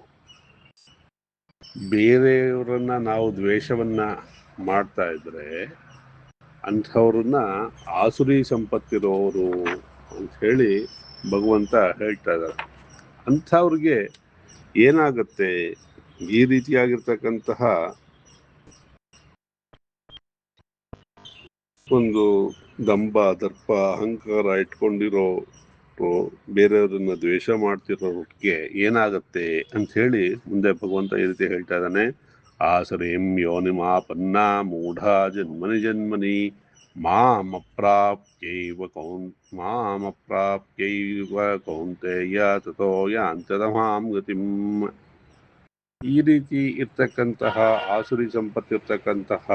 ಬೇರೆಯವರನ್ನ ನಾವು ದ್ವೇಷವನ್ನ ಮಾಡ್ತಾ ಇದ್ರೆ ಅಂಥವ್ರನ್ನ ಆಸುರಿ ಸಂಪತ್ತಿರೋರು ಅಂತ ಹೇಳಿ ಭಗವಂತ ಹೇಳ್ತಾ ಇದ್ದಾರೆ. ಅಂಥವ್ರಿಗೆ ಏನಾಗುತ್ತೆ? ಈ ರೀತಿಯಾಗಿರ್ತಕ್ಕಂತಹ ಒಂದು ದಂಭ ದರ್ಪ ಅಹಂಕಾರ ಇಟ್ಕೊಂಡಿರೋ ಬೇರೆಯವರನ್ನ ದ್ವೇಷ ಮಾಡ್ತಿರೋರಿಗೆ ಏನಾಗತ್ತೆ ಅಂತ ಹೇಳಿ ಮುಂದೆ ಭಗವಂತ ಈ ರೀತಿ ಹೇಳ್ತಾ ಇದ್ದಾನೆ. ಆಸರೇಂ ಯೋನಿಮಾಪನ್ನ ಮೂಢ ಜನ್ಮನಿ ಜನ್ಮನಿ ಮಾಮಪ್ರಾಪ್ಯೈವ ಕೌಂತೆಯ ತಥೋ ಯಾಂತ್ಯಧಮಾಂ ಗತಿಂ. ಈ ರೀತಿ ಇರ್ತಕ್ಕಂತಹ ಆಸುರಿ ಸಂಪತ್ತಿರ್ತಕ್ಕಂತಹ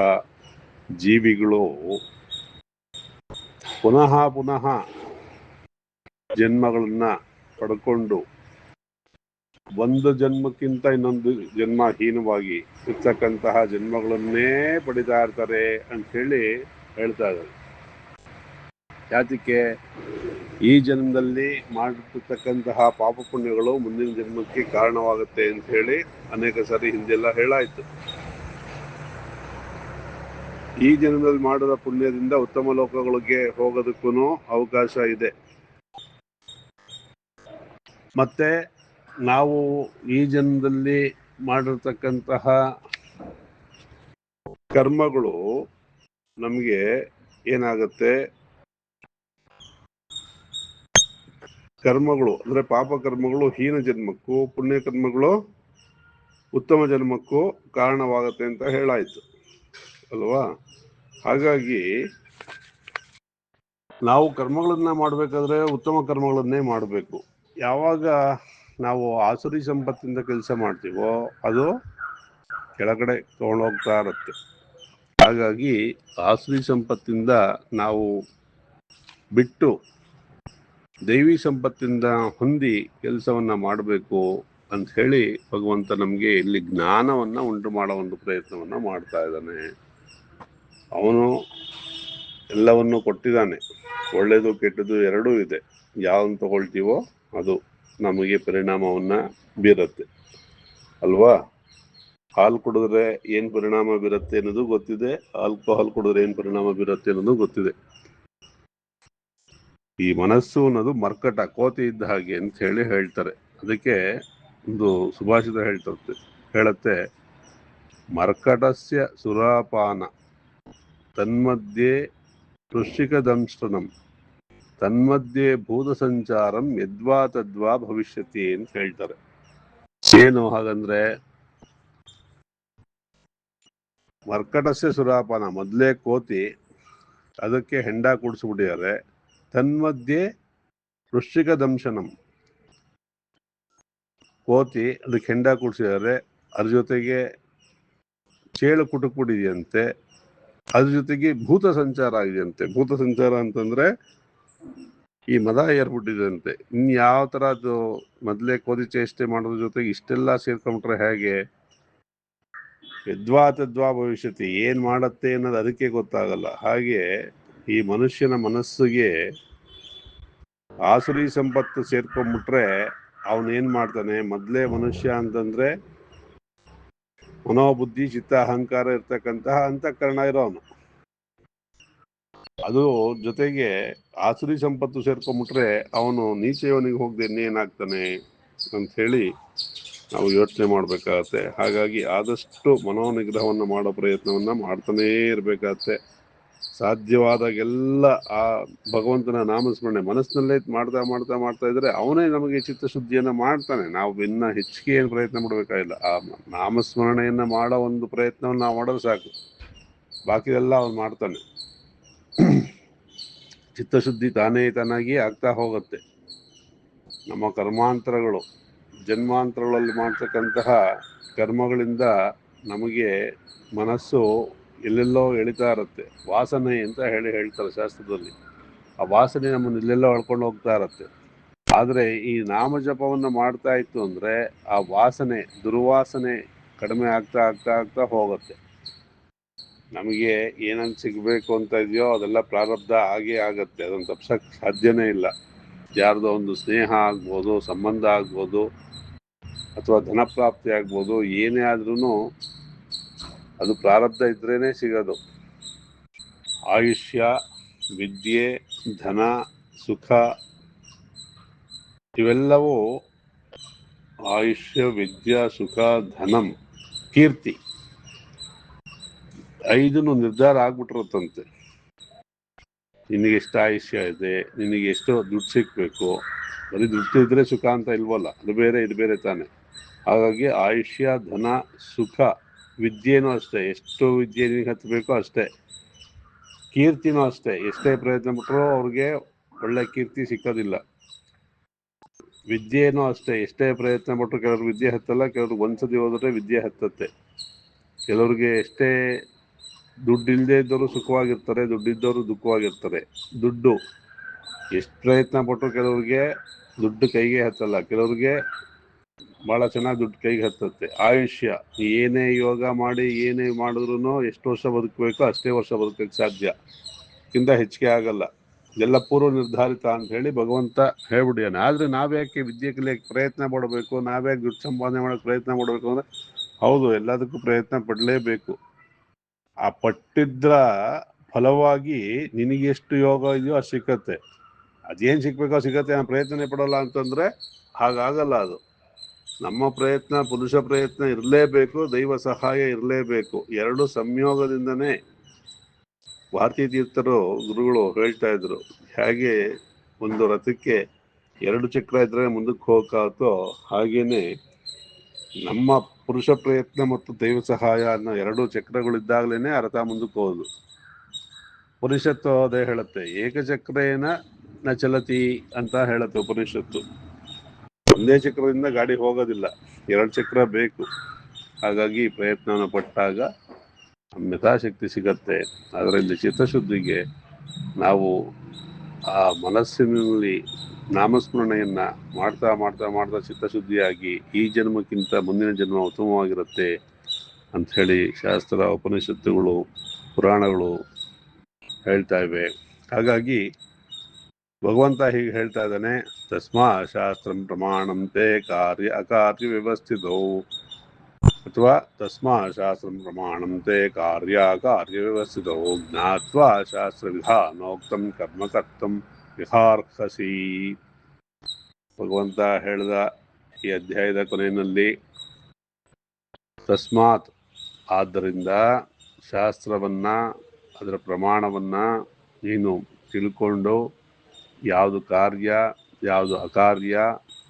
ಜೀವಿಗಳು ಪುನಃ ಪುನಃ ಜನ್ಮಗಳನ್ನ ಪಡ್ಕೊಂಡು ಒಂದು ಜನ್ಮಕ್ಕಿಂತ ಇನ್ನೊಂದು ಜನ್ಮ ಹೀನವಾಗಿ ಇರ್ತಕ್ಕಂತಹ ಜನ್ಮಗಳನ್ನೇ ಪಡಿತಾ ಇರ್ತಾರೆ ಅಂತ ಹೇಳಿ ಹೇಳ್ತಾ ಇದ್ದಾರೆ. ಯಾತಕ್ಕೆ? ಈ ಜನ್ಮದಲ್ಲಿ ಮಾಡಿರ್ತಕ್ಕಂತಹ ಪಾಪ ಪುಣ್ಯಗಳು ಮುಂದಿನ ಜನ್ಮಕ್ಕೆ ಕಾರಣವಾಗುತ್ತೆ ಅಂತ ಹೇಳಿ ಅನೇಕ ಸಾರಿ ಹಿಂದೆಲ್ಲ ಹೇಳಾಯ್ತು. ಈ ಜನ್ಮದಲ್ಲಿ ಮಾಡಿದ ಪುಣ್ಯದಿಂದ ಉತ್ತಮ ಲೋಕಗಳಿಗೆ ಹೋಗೋದಕ್ಕೂ ಅವಕಾಶ ಇದೆ. ಮತ್ತೆ ನಾವು ಈ ಜನ್ಮದಲ್ಲಿ ಮಾಡಿರ್ತಕ್ಕಂತಹ ಕರ್ಮಗಳು ನಮಗೆ ಏನಾಗುತ್ತೆ? ಕರ್ಮಗಳು ಅಂದ್ರೆ ಪಾಪ ಕರ್ಮಗಳು ಹೀನ ಜನ್ಮಕ್ಕೂ, ಪುಣ್ಯ ಕರ್ಮಗಳು ಉತ್ತಮ ಜನ್ಮಕ್ಕೂ ಕಾರಣವಾಗುತ್ತೆ ಅಂತ ಹೇಳಾಯ್ತು ಅಲ್ವಾ? ಹಾಗಾಗಿ ನಾವು ಕರ್ಮಗಳನ್ನ ಮಾಡ್ಬೇಕಾದ್ರೆ ಉತ್ತಮ ಕರ್ಮಗಳನ್ನೇ ಮಾಡಬೇಕು. ಯಾವಾಗ ನಾವು ಆಸುರಿ ಸಂಪತ್ತಿಂದ ಕೆಲಸ ಮಾಡ್ತೀವೋ ಅದು ಕೆಳಗಡೆ ತಗೊಂಡೋಗ್ತಾ ಇರುತ್ತೆ. ಹಾಗಾಗಿ ಆಸುರಿ ಸಂಪತ್ತಿಂದ ನಾವು ಬಿಟ್ಟು ದೈವಿ ಸಂಪತ್ತಿಂದ ಹೊಂದಿ ಕೆಲಸವನ್ನ ಮಾಡಬೇಕು ಅಂತ ಹೇಳಿ ಭಗವಂತ ನಮಗೆ ಇಲ್ಲಿ ಜ್ಞಾನವನ್ನ ಉಂಟು ಮಾಡೋ ಒಂದು ಪ್ರಯತ್ನವನ್ನ ಮಾಡ್ತಾ ಇದ್ದಾನೆ. ಅವನು ಎಲ್ಲವನ್ನು ಕೊಟ್ಟಿದ್ದಾನೆ. ಒಳ್ಳೇದು ಕೆಟ್ಟದ್ದು ಎರಡೂ ಇದೆ. ಯಾವನ್ನ ತಗೊಳ್ತೀವೋ ಅದು ನಮಗೆ ಪರಿಣಾಮವನ್ನ ಬೀರುತ್ತೆ ಅಲ್ವಾ? ಹಾಲು ಕುಡಿದ್ರೆ ಏನ್ ಪರಿಣಾಮ ಬೀರುತ್ತೆ ಅನ್ನೋದು ಗೊತ್ತಿದೆ, ಆಲ್ಕೋಹಾಲ್ ಕುಡಿದ್ರೆ ಏನ್ ಪರಿಣಾಮ ಬೀರುತ್ತೆ ಅನ್ನೋದು ಗೊತ್ತಿದೆ. ಈ ಮನಸ್ಸು ಅನ್ನೋದು ಮರ್ಕಟ, ಕೋತಿ ಇದ್ದ ಹಾಗೆ ಅಂತ ಹೇಳಿ ಹೇಳ್ತಾರೆ. ಅದಕ್ಕೆ ಒಂದು ಸುಭಾಷಿತ ಹೇಳತ್ತೆ, ಮರ್ಕಟಸ್ಯ ಸುರಾಪಾನ ತನ್ಮಧ್ಯೆ ವೃಶ್ಚಿಕ ದಂಷ್ಟನಂ ತನ್ಮಧ್ಯೆ ಭೂತ ಸಂಚಾರಂ ಯದ್ವಾ ತದ್ವಾ ಭವಿಷ್ಯತಿ ಅಂತ ಹೇಳ್ತಾರೆ. ಏನು ಹಾಗಂದ್ರೆ, ಮರ್ಕಟಸ್ಯ ಸುರಾಪಾನ ಮೊದಲೇ ಕೋತಿ, ಅದಕ್ಕೆ ಹೆಂಡ ಕುಡಿಸ್ಬಿಟ್ಟಿದ್ದಾರೆ. ತನ್ಮಧ್ಯೆ ವೃಶ್ಚಿಕ ದಂಶನಂ, ಕೋತಿ ಅದಕ್ಕೆ ಹೆಂಡ ಕುಡಿಸಿದ್ದಾರೆ, ಅದ್ರ ಜೊತೆಗೆ ಚೇಳು ಕುಟುಕ್ಬಿಟ್ಟಿದೆಯಂತೆ, ಅದ್ರ ಜೊತೆಗೆ ಭೂತ ಸಂಚಾರ ಆಗಿದೆಯಂತೆ. ಭೂತ ಸಂಚಾರ ಅಂತಂದ್ರೆ ಈ ಮದ ಏರ್ಬಿಟ್ಟಿದಂತೆ. ಇನ್ಯಾವ ತರ ಅದು ಮೊದಲೇ ಕೋತಿ ಚೇಷ್ಟೆ ಮಾಡೋದ್ರ ಜೊತೆಗೆ ಇಷ್ಟೆಲ್ಲ ಸೇರ್ಕೊಂಡ್ರೆ ಹೇಗೆ? ಯದ್ವಾ ತದ್ವಾ ಭವಿಷ್ಯತಿ, ಏನ್ ಮಾಡತ್ತೆ ಅನ್ನೋದು ಅದಕ್ಕೆ ಗೊತ್ತಾಗಲ್ಲ. ಹಾಗೆ ಈ ಮನುಷ್ಯನ ಮನಸ್ಸಿಗೆ ಆಸುರಿ ಸಂಪತ್ತು ಸೇರ್ಕೊಂಡ್ಬಿಟ್ರೆ ಅವನೇನ್ ಮಾಡ್ತಾನೆ? ಮೊದಲೇ ಮನುಷ್ಯ ಅಂತಂದ್ರೆ ಮನೋಬುದ್ಧಿ ಚಿತ್ತ ಅಹಂಕಾರ ಇರ್ತಕ್ಕಂತಹ ಅಂತಃಕರಣ ಇರೋನು. ಅದು ಜೊತೆಗೆ ಆಸುರಿ ಸಂಪತ್ತು ಸೇರ್ಕೊಂಡ್ಬಿಟ್ರೆ ಅವನು ನೀಚೆಯವನಿಗೆ ಹೋಗದೆ ಇನ್ನೇನಾಗ್ತಾನೆ ಅಂತ ಹೇಳಿ ನಾವು ಯೋಚನೆ ಮಾಡ್ಬೇಕಾಗತ್ತೆ. ಹಾಗಾಗಿ ಆದಷ್ಟು ಮನೋನಿಗ್ರಹವನ್ನು ಮಾಡೋ ಪ್ರಯತ್ನವನ್ನ ಮಾಡ್ತಾನೇ ಇರ್ಬೇಕಾಗತ್ತೆ. ಸಾಧ್ಯವಾದಾಗೆಲ್ಲ ಆ ಭಗವಂತನ ನಾಮಸ್ಮರಣೆ ಮನಸ್ಸಿನಲ್ಲೇ ಮಾಡ್ತಾ ಮಾಡ್ತಾ ಮಾಡ್ತಾ ಇದ್ರೆ ಅವನೇ ನಮಗೆ ಚಿತ್ತಶುದ್ಧಿಯನ್ನ ಮಾಡ್ತಾನೆ. ನಾವು ಇನ್ನ ಹೆಚ್ಚಿಗೆ ಏನು ಪ್ರಯತ್ನ ಮಾಡಬೇಕಾಗಿಲ್ಲ. ಆ ನಾಮಸ್ಮರಣೆಯನ್ನ ಮಾಡೋ ಒಂದು ಪ್ರಯತ್ನವನ್ನು ನಾವು ಮಾಡೋದು ಸಾಕು, ಬಾಕಿದೆಲ್ಲ ಅವನು ಮಾಡ್ತಾನೆ. ಚಿತ್ತಶುದ್ಧಿ ತಾನೇ ತಾನಾಗಿ ಆಗ್ತಾ ಹೋಗುತ್ತೆ. ನಮ್ಮ ಕರ್ಮಾಂತರಗಳು ಜನ್ಮಾಂತರಗಳಲ್ಲಿ ಮಾಡ್ತಕ್ಕಂತಹ ಕರ್ಮಗಳಿಂದ ನಮಗೆ ಮನಸ್ಸು ಎಲ್ಲೆಲ್ಲೋ ಎಳಿತಾ ಇರುತ್ತೆ. ವಾಸನೆ ಅಂತ ಹೇಳ್ತಾರೆ ಶಾಸ್ತ್ರದಲ್ಲಿ. ಆ ವಾಸನೆ ನಮ್ಮನ್ನು ಎಲ್ಲೆಲ್ಲೋ ಎಳ್ಕೊಂಡು ಹೋಗ್ತಾ ಇರುತ್ತೆ. ಆದರೆ ಈ ನಾಮಜಪವನ್ನು ಮಾಡ್ತಾ ಇತ್ತು ಅಂದರೆ ಆ ವಾಸನೆ, ದುರ್ವಾಸನೆ ಕಡಿಮೆ ಆಗ್ತಾ ಆಗ್ತಾ ಆಗ್ತಾ ಹೋಗುತ್ತೆ. ನಮಗೆ ಏನಂತ ಸಿಗಬೇಕು ಅಂತ ಇದೆಯೋ ಅದೆಲ್ಲ ಪ್ರಾರಬ್ಧ ಆಗೇ ಆಗತ್ತೆ. ಅದನ್ನು ತಪ್ಸಕ್ಕೆ ಸಾಧ್ಯನೇ ಇಲ್ಲ. ಯಾರ್ದೋ ಒಂದು ಸ್ನೇಹ ಆಗ್ಬೋದು, ಸಂಬಂಧ ಆಗ್ಬೋದು, ಅಥವಾ ಧನಪ್ರಾಪ್ತಿ ಆಗ್ಬೋದು. ಏನೇ ಆದ್ರೂ ಅದು ಪ್ರಾರಬ್ಧ ಇದ್ರೇನೆ ಸಿಗೋದು. ಆಯುಷ್ಯ, ವಿದ್ಯೆ, ಧನ, ಸುಖ ಇವೆಲ್ಲವೂ ಆಯುಷ್ಯ, ವಿದ್ಯಾ, ಸುಖ, ಧನಂ, ಕೀರ್ತಿ 5 ನಿರ್ಧಾರ ಆಗ್ಬಿಟ್ಟಿರುತ್ತಂತೆ. ನಿನಗೆ ಎಷ್ಟು ಆಯುಷ್ಯ ಇದೆ, ನಿನಗೆ ಎಷ್ಟು ದುಡ್ಡು ಸಿಕ್ಬೇಕು. ಬರೀ ದುಡ್ಡು ಇದ್ರೆ ಸುಖ ಅಂತ ಇಲ್ವಲ್ಲ, ಅದು ಬೇರೆ ಇದು ಬೇರೆ ತಾನೆ. ಹಾಗಾಗಿ ಆಯುಷ್ಯ, ಧನ, ಸುಖ, ವಿದ್ಯೆನೂ ಅಷ್ಟೇ, ಎಷ್ಟು ವಿದ್ಯೆ ನಿನಗೆ ಹತ್ತಬೇಕೋ ಅಷ್ಟೇ. ಕೀರ್ತಿನೂ ಅಷ್ಟೇ, ಎಷ್ಟೇ ಪ್ರಯತ್ನ ಪಟ್ಟರೂ ಅವ್ರಿಗೆ ಒಳ್ಳೆ ಕೀರ್ತಿ ಸಿಕ್ಕೋದಿಲ್ಲ. ವಿದ್ಯೆನೂ ಅಷ್ಟೇ, ಎಷ್ಟೇ ಪ್ರಯತ್ನ ಪಟ್ಟರು ಕೆಲವ್ರಿಗೆ ವಿದ್ಯೆ ಹತ್ತಲ್ಲ, ಕೆಲವ್ರಿಗೆ ಒಂದ್ಸತಿ ಹೋದ್ರೆ ವಿದ್ಯೆ ಹತ್ತತ್ತೆ. ಕೆಲವ್ರಿಗೆ ಎಷ್ಟೇ ದುಡ್ಡು ಇಲ್ಲದೆ ಇದ್ದವರು ಸುಖವಾಗಿರ್ತಾರೆ, ದುಡ್ಡಿದ್ದವರು ದುಃಖವಾಗಿರ್ತಾರೆ. ದುಡ್ಡು ಎಷ್ಟು ಪ್ರಯತ್ನ ಪಟ್ಟರು ಕೆಲವ್ರಿಗೆ ದುಡ್ಡು ಕೈಗೆ ಹತ್ತಲ್ಲ, ಕೆಲವ್ರಿಗೆ ಭಾಳ ಚೆನ್ನಾಗಿ ದುಡ್ಡು ಕೈಗೆ ಹತ್ತತ್ತೆ. ಆಯುಷ್ಯ, ಏನೇ ಯೋಗ ಮಾಡಿ ಏನೇ ಮಾಡಿದ್ರು ಎಷ್ಟು ವರ್ಷ ಬದುಕಬೇಕೋ ಅಷ್ಟೇ ವರ್ಷ ಬದುಕಕ್ಕೆ ಸಾಧ್ಯ, ಕಿಂತ ಹೆಚ್ಚಿಗೆ ಆಗಲ್ಲ. ಎಲ್ಲ ಪೂರ್ವ ನಿರ್ಧಾರಿತ ಅಂತ ಹೇಳಿ ಭಗವಂತ ಹೇಳ್ಬಿಟ್ಟಿದ್ದಾನೆ. ಆದರೆ ನಾವ್ಯಾಕೆ ವಿದ್ಯೆ ಕಲಿಯಕ್ಕೆ ಪ್ರಯತ್ನ ಪಡಬೇಕು, ನಾವ್ಯಾಕೆ ದುಡ್ಡು ಸಂಪಾದನೆ ಮಾಡೋಕ್ಕೆ ಪ್ರಯತ್ನ ಪಡಬೇಕು ಅಂದರೆ, ಹೌದು ಎಲ್ಲದಕ್ಕೂ ಪ್ರಯತ್ನ ಪಡಲೇಬೇಕು. ಆ ಪಟ್ಟಿದ್ರ ಫಲವಾಗಿ ನಿನಗೆ ಎಷ್ಟು ಯೋಗ ಇದೆಯೋ ಅದು ಸಿಕ್ಕತ್ತೆ. ಅದೇನು ಸಿಕ್ಬೇಕೋ ಸಿಗತ್ತೆ, ನಾನು ಪ್ರಯತ್ನನೇ ಪಡೋಲ್ಲ ಅಂತಂದರೆ ಹಾಗಾಗಲ್ಲ. ಅದು ನಮ್ಮ ಪ್ರಯತ್ನ, ಪುರುಷ ಪ್ರಯತ್ನ ಇರಲೇಬೇಕು, ದೈವ ಸಹಾಯ ಇರಲೇಬೇಕು. ಎರಡು ಸಂಯೋಗದಿಂದನೇ. ಭಾರತೀಯ ತೀರ್ಥರು ಗುರುಗಳು ಹೇಳ್ತಾ ಇದ್ರು, ಹೇಗೆ ಒಂದು ರಥಕ್ಕೆ 2 ಚಕ್ರ ಇದ್ರೆ ಮುಂದಕ್ಕೆ ಹೋಗಕ್ಕಾಗುತ್ತೋ ಹಾಗೇನೆ ನಮ್ಮ ಪುರುಷ ಪ್ರಯತ್ನ ಮತ್ತು ದೈವ ಸಹಾಯ ಅನ್ನೋ 2 ಚಕ್ರಗಳಿದ್ದಾಗಲೇ ಆ ರಥ ಮುಂದಕ್ಕೆ ಹೋಗುದು. ಉಪನಿಷತ್ತು ಅದೇ ಹೇಳುತ್ತೆ, ಏಕಚಕ್ರೇನ ನ ಚಲತಿ ಅಂತ ಹೇಳುತ್ತೆ ಉಪನಿಷತ್ತು. ಒಂದೇ ಚಕ್ರದಿಂದ ಗಾಡಿ ಹೋಗೋದಿಲ್ಲ, 2 ಚಕ್ರ ಬೇಕು. ಹಾಗಾಗಿ ಪ್ರಯತ್ನವನ್ನು ಪಟ್ಟಾಗ ಯಥಾಶಕ್ತಿ ಸಿಗತ್ತೆ. ಅದರಲ್ಲಿ ಚಿತ್ತಶುದ್ಧಿಗೆ ನಾವು ಆ ಮನಸ್ಸಿನಲ್ಲಿ ನಾಮಸ್ಮರಣೆಯನ್ನ ಮಾಡ್ತಾ ಮಾಡ್ತಾ ಮಾಡ್ತಾ ಚಿತ್ತಶುದ್ಧಿಯಾಗಿ ಈ ಜನ್ಮಕ್ಕಿಂತ ಮುಂದಿನ ಜನ್ಮ ಉತ್ತಮವಾಗಿರುತ್ತೆ ಅಂಥೇಳಿ ಶಾಸ್ತ್ರ, ಉಪನಿಷತ್ತುಗಳು, ಪುರಾಣಗಳು ಹೇಳ್ತಾ ಇವೆ. ಹಾಗಾಗಿ ಭಗವಂತ ಹೀಗೆ ಹೇಳ್ತಾ ಇದ್ದಾನೆ, ತಸ್ಮಾ ಶಾಸ್ತ್ರಂ ಪ್ರಮಾಣಂತೆ ಕಾರ್ಯ ಅಕಾರ್ಯ ವ್ಯವಸ್ಥಿತೌ, ಅಥವಾ ತಸ್ಮಾ ಶಾಸ್ತ್ರಂ ಪ್ರಮಾಣಂತೆ ಕಾರ್ಯ ಅಕಾರ್ಯ ವ್ಯವಸ್ಥಿತೌ ಜ್ಞಾತ್ವಾ ಶಾಸ್ತ್ರ ವಿಧಾನೋಕ್ತಂ ಕರ್ಮ ಕರ್ತಂ ವಿಹಾರ್ಹಸಿ. ಭಗವಂತ ಹೇಳಿದ ಈ ಅಧ್ಯಾಯದ ಕೊನೆಯಲ್ಲಿ, ತಸ್ಮಾತ್ ಆದ್ದರಿಂದ ಶಾಸ್ತ್ರವನ್ನ, ಅದರ ಪ್ರಮಾಣವನ್ನ ನೀನು ತಿಳ್ಕೊಂಡು, ಯಾವುದು ಕಾರ್ಯ ಯಾವುದು ಅಕಾರ್ಯ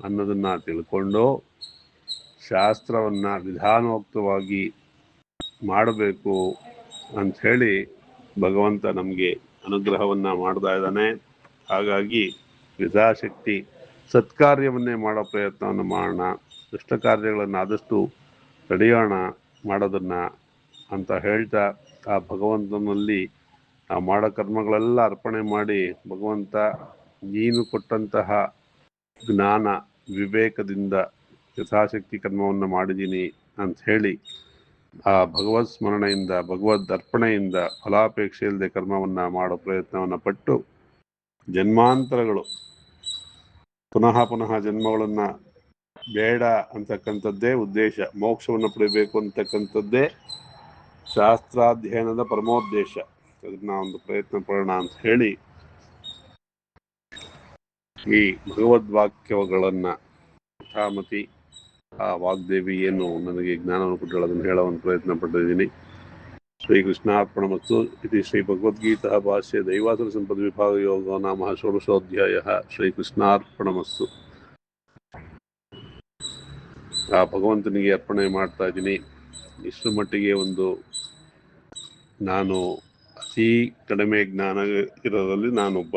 ಅನ್ನೋದನ್ನ ತಿಳ್ಕೊಂಡು ಶಾಸ್ತ್ರವನ್ನ ವಿಧಾನೋಕ್ತವಾಗಿ ಮಾಡಬೇಕು ಅಂಥೇಳಿ ಭಗವಂತ ನಮಗೆ ಅನುಗ್ರಹವನ್ನ ಮಾಡ್ತಾ ಇದ್ದಾನೆ. ಹಾಗಾಗಿ ಯಥಾಶಕ್ತಿ ಸತ್ಕಾರ್ಯವನ್ನೇ ಮಾಡೋ ಪ್ರಯತ್ನವನ್ನು ಮಾಡೋಣ, ದುಷ್ಟ ಕಾರ್ಯಗಳನ್ನು ಆದಷ್ಟು ತಡೆಯೋಣ ಮಾಡೋದನ್ನ ಅಂತ ಹೇಳ್ತಾ, ಆ ಭಗವಂತನಲ್ಲಿ ನಾವು ಮಾಡೋ ಕರ್ಮಗಳೆಲ್ಲ ಅರ್ಪಣೆ ಮಾಡಿ, ಭಗವಂತ ನೀನು ಕೊಟ್ಟಂತಹ ಜ್ಞಾನ ವಿವೇಕದಿಂದ ಯಥಾಶಕ್ತಿ ಕರ್ಮವನ್ನು ಮಾಡಿದ್ದೀನಿ ಅಂತ ಹೇಳಿ ಆ ಭಗವತ್ ಸ್ಮರಣೆಯಿಂದ, ಭಗವದ್ ಅರ್ಪಣೆಯಿಂದ, ಫಲಾಪೇಕ್ಷೆ ಇಲ್ಲದೆ ಕರ್ಮವನ್ನ ಮಾಡೋ ಪ್ರಯತ್ನವನ್ನು ಪಟ್ಟು ಜನ್ಮಾಂತರಗಳು ಪುನಃ ಪುನಃ ಜನ್ಮಗಳನ್ನ ಬೇಡ ಅಂತಕ್ಕಂಥದ್ದೇ ಉದ್ದೇಶ. ಮೋಕ್ಷವನ್ನು ಪಡಿಬೇಕು ಅಂತಕ್ಕಂಥದ್ದೇ ಶಾಸ್ತ್ರಾಧ್ಯಯನದ ಪರಮೋದ್ದೇಶ. ಅದನ್ನ ಒಂದು ಪ್ರಯತ್ನ ಪಡೋಣ ಅಂತ ಹೇಳಿ ಈ ಭಗವದ್ವಾಕ್ಯಗಳನ್ನ ಯಥಾಮತಿ ಆ ವಾಗ್ದೇವಿ ಏನು ನನಗೆ ಜ್ಞಾನವನ್ನು ಕೊಟ್ಟಳು ಅದನ್ನು ಹೇಳೋ ಒಂದು ಪ್ರಯತ್ನ ಪಟ್ಟಿದ್ದೀನಿ. ಶ್ರೀಕೃಷ್ಣಾರ್ಪಣಮಸ್ತು. ಇತಿ ಶ್ರೀ ಭಗವದ್ಗೀತಾ ಭಾಷ್ಯ ದೈವಾಸುರ ಸಂಪದ ವಿಭಾಗ ಯೋಗೋ ನಾಮ ಷೋಡಶೋಧ್ಯಾಯ. ಶ್ರೀಕೃಷ್ಣಾರ್ಪಣಮಸ್ತು. ಆ ಭಗವಂತನಿಗೆ ಅರ್ಪಣೆ ಮಾಡ್ತಾ ಇದ್ದೀನಿ. ಇಷ್ಟು ಮಟ್ಟಿಗೆ ಒಂದು ನಾನು ಅತಿ ಕಡಿಮೆ ಜ್ಞಾನ ಇರೋದ್ರಲ್ಲಿ ನಾನೊಬ್ಬ.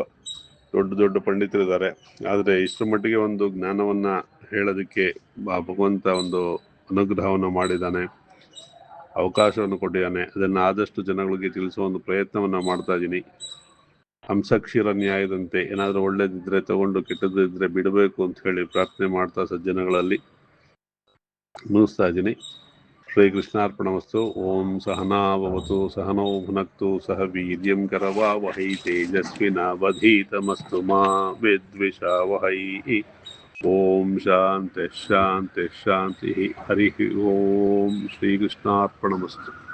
ದೊಡ್ಡ ದೊಡ್ಡ ಪಂಡಿತರಿದ್ದಾರೆ, ಆದರೆ ಇಷ್ಟು ಮಟ್ಟಿಗೆ ಒಂದು ಜ್ಞಾನವನ್ನ ಹೇಳೋದಕ್ಕೆ ಭಗವಂತ ಒಂದು ಅನುಗ್ರಹವನ್ನು ಮಾಡಿದ್ದಾನೆ, ಅವಕಾಶವನ್ನು ಕೊಟ್ಟಿದ್ದಾನೆ. ಅದನ್ನು ಆದಷ್ಟು ಜನಗಳಿಗೆ ತಿಳಿಸುವ ಒಂದು ಪ್ರಯತ್ನವನ್ನು ಮಾಡ್ತಾ ಇದ್ದೀನಿ. ಹಂಸಕ್ಷೀರ ನ್ಯಾಯದಂತೆ ಏನಾದರೂ ಒಳ್ಳೇದಿದ್ರೆ ತಗೊಂಡು, ಕೆಟ್ಟದಿದ್ರೆ ಬಿಡಬೇಕು ಅಂತ ಹೇಳಿ ಪ್ರಾರ್ಥನೆ ಮಾಡ್ತಾ ಸಜ್ಜನಗಳಲ್ಲಿ ಮುಗಿಸ್ತಾ ಇದ್ದೀನಿ. ಶ್ರೀಕೃಷ್ಣಾರ್ಪಣಮಸ್ತು. ಓಂ ಸಹನಾವವತು ಸಹನೌ ಭುನಕ್ತು ಸಹ ವೀರ್ಯಂ ಕರವಾವಹೈ ತೇಜಸ್ವಿನಾವಧೀತಮಸ್ತು ಮಾ ವಿದ್ವಿಷಾವಹೈ. ಓಂ ಶಾಂತಿ ಶಾಂತಿ ಶಾಂತಿ. ಹರಿ ಓಂ ಶ್ರೀಕೃಷ್ಣಾರ್ಪಣಮಸ್ತು.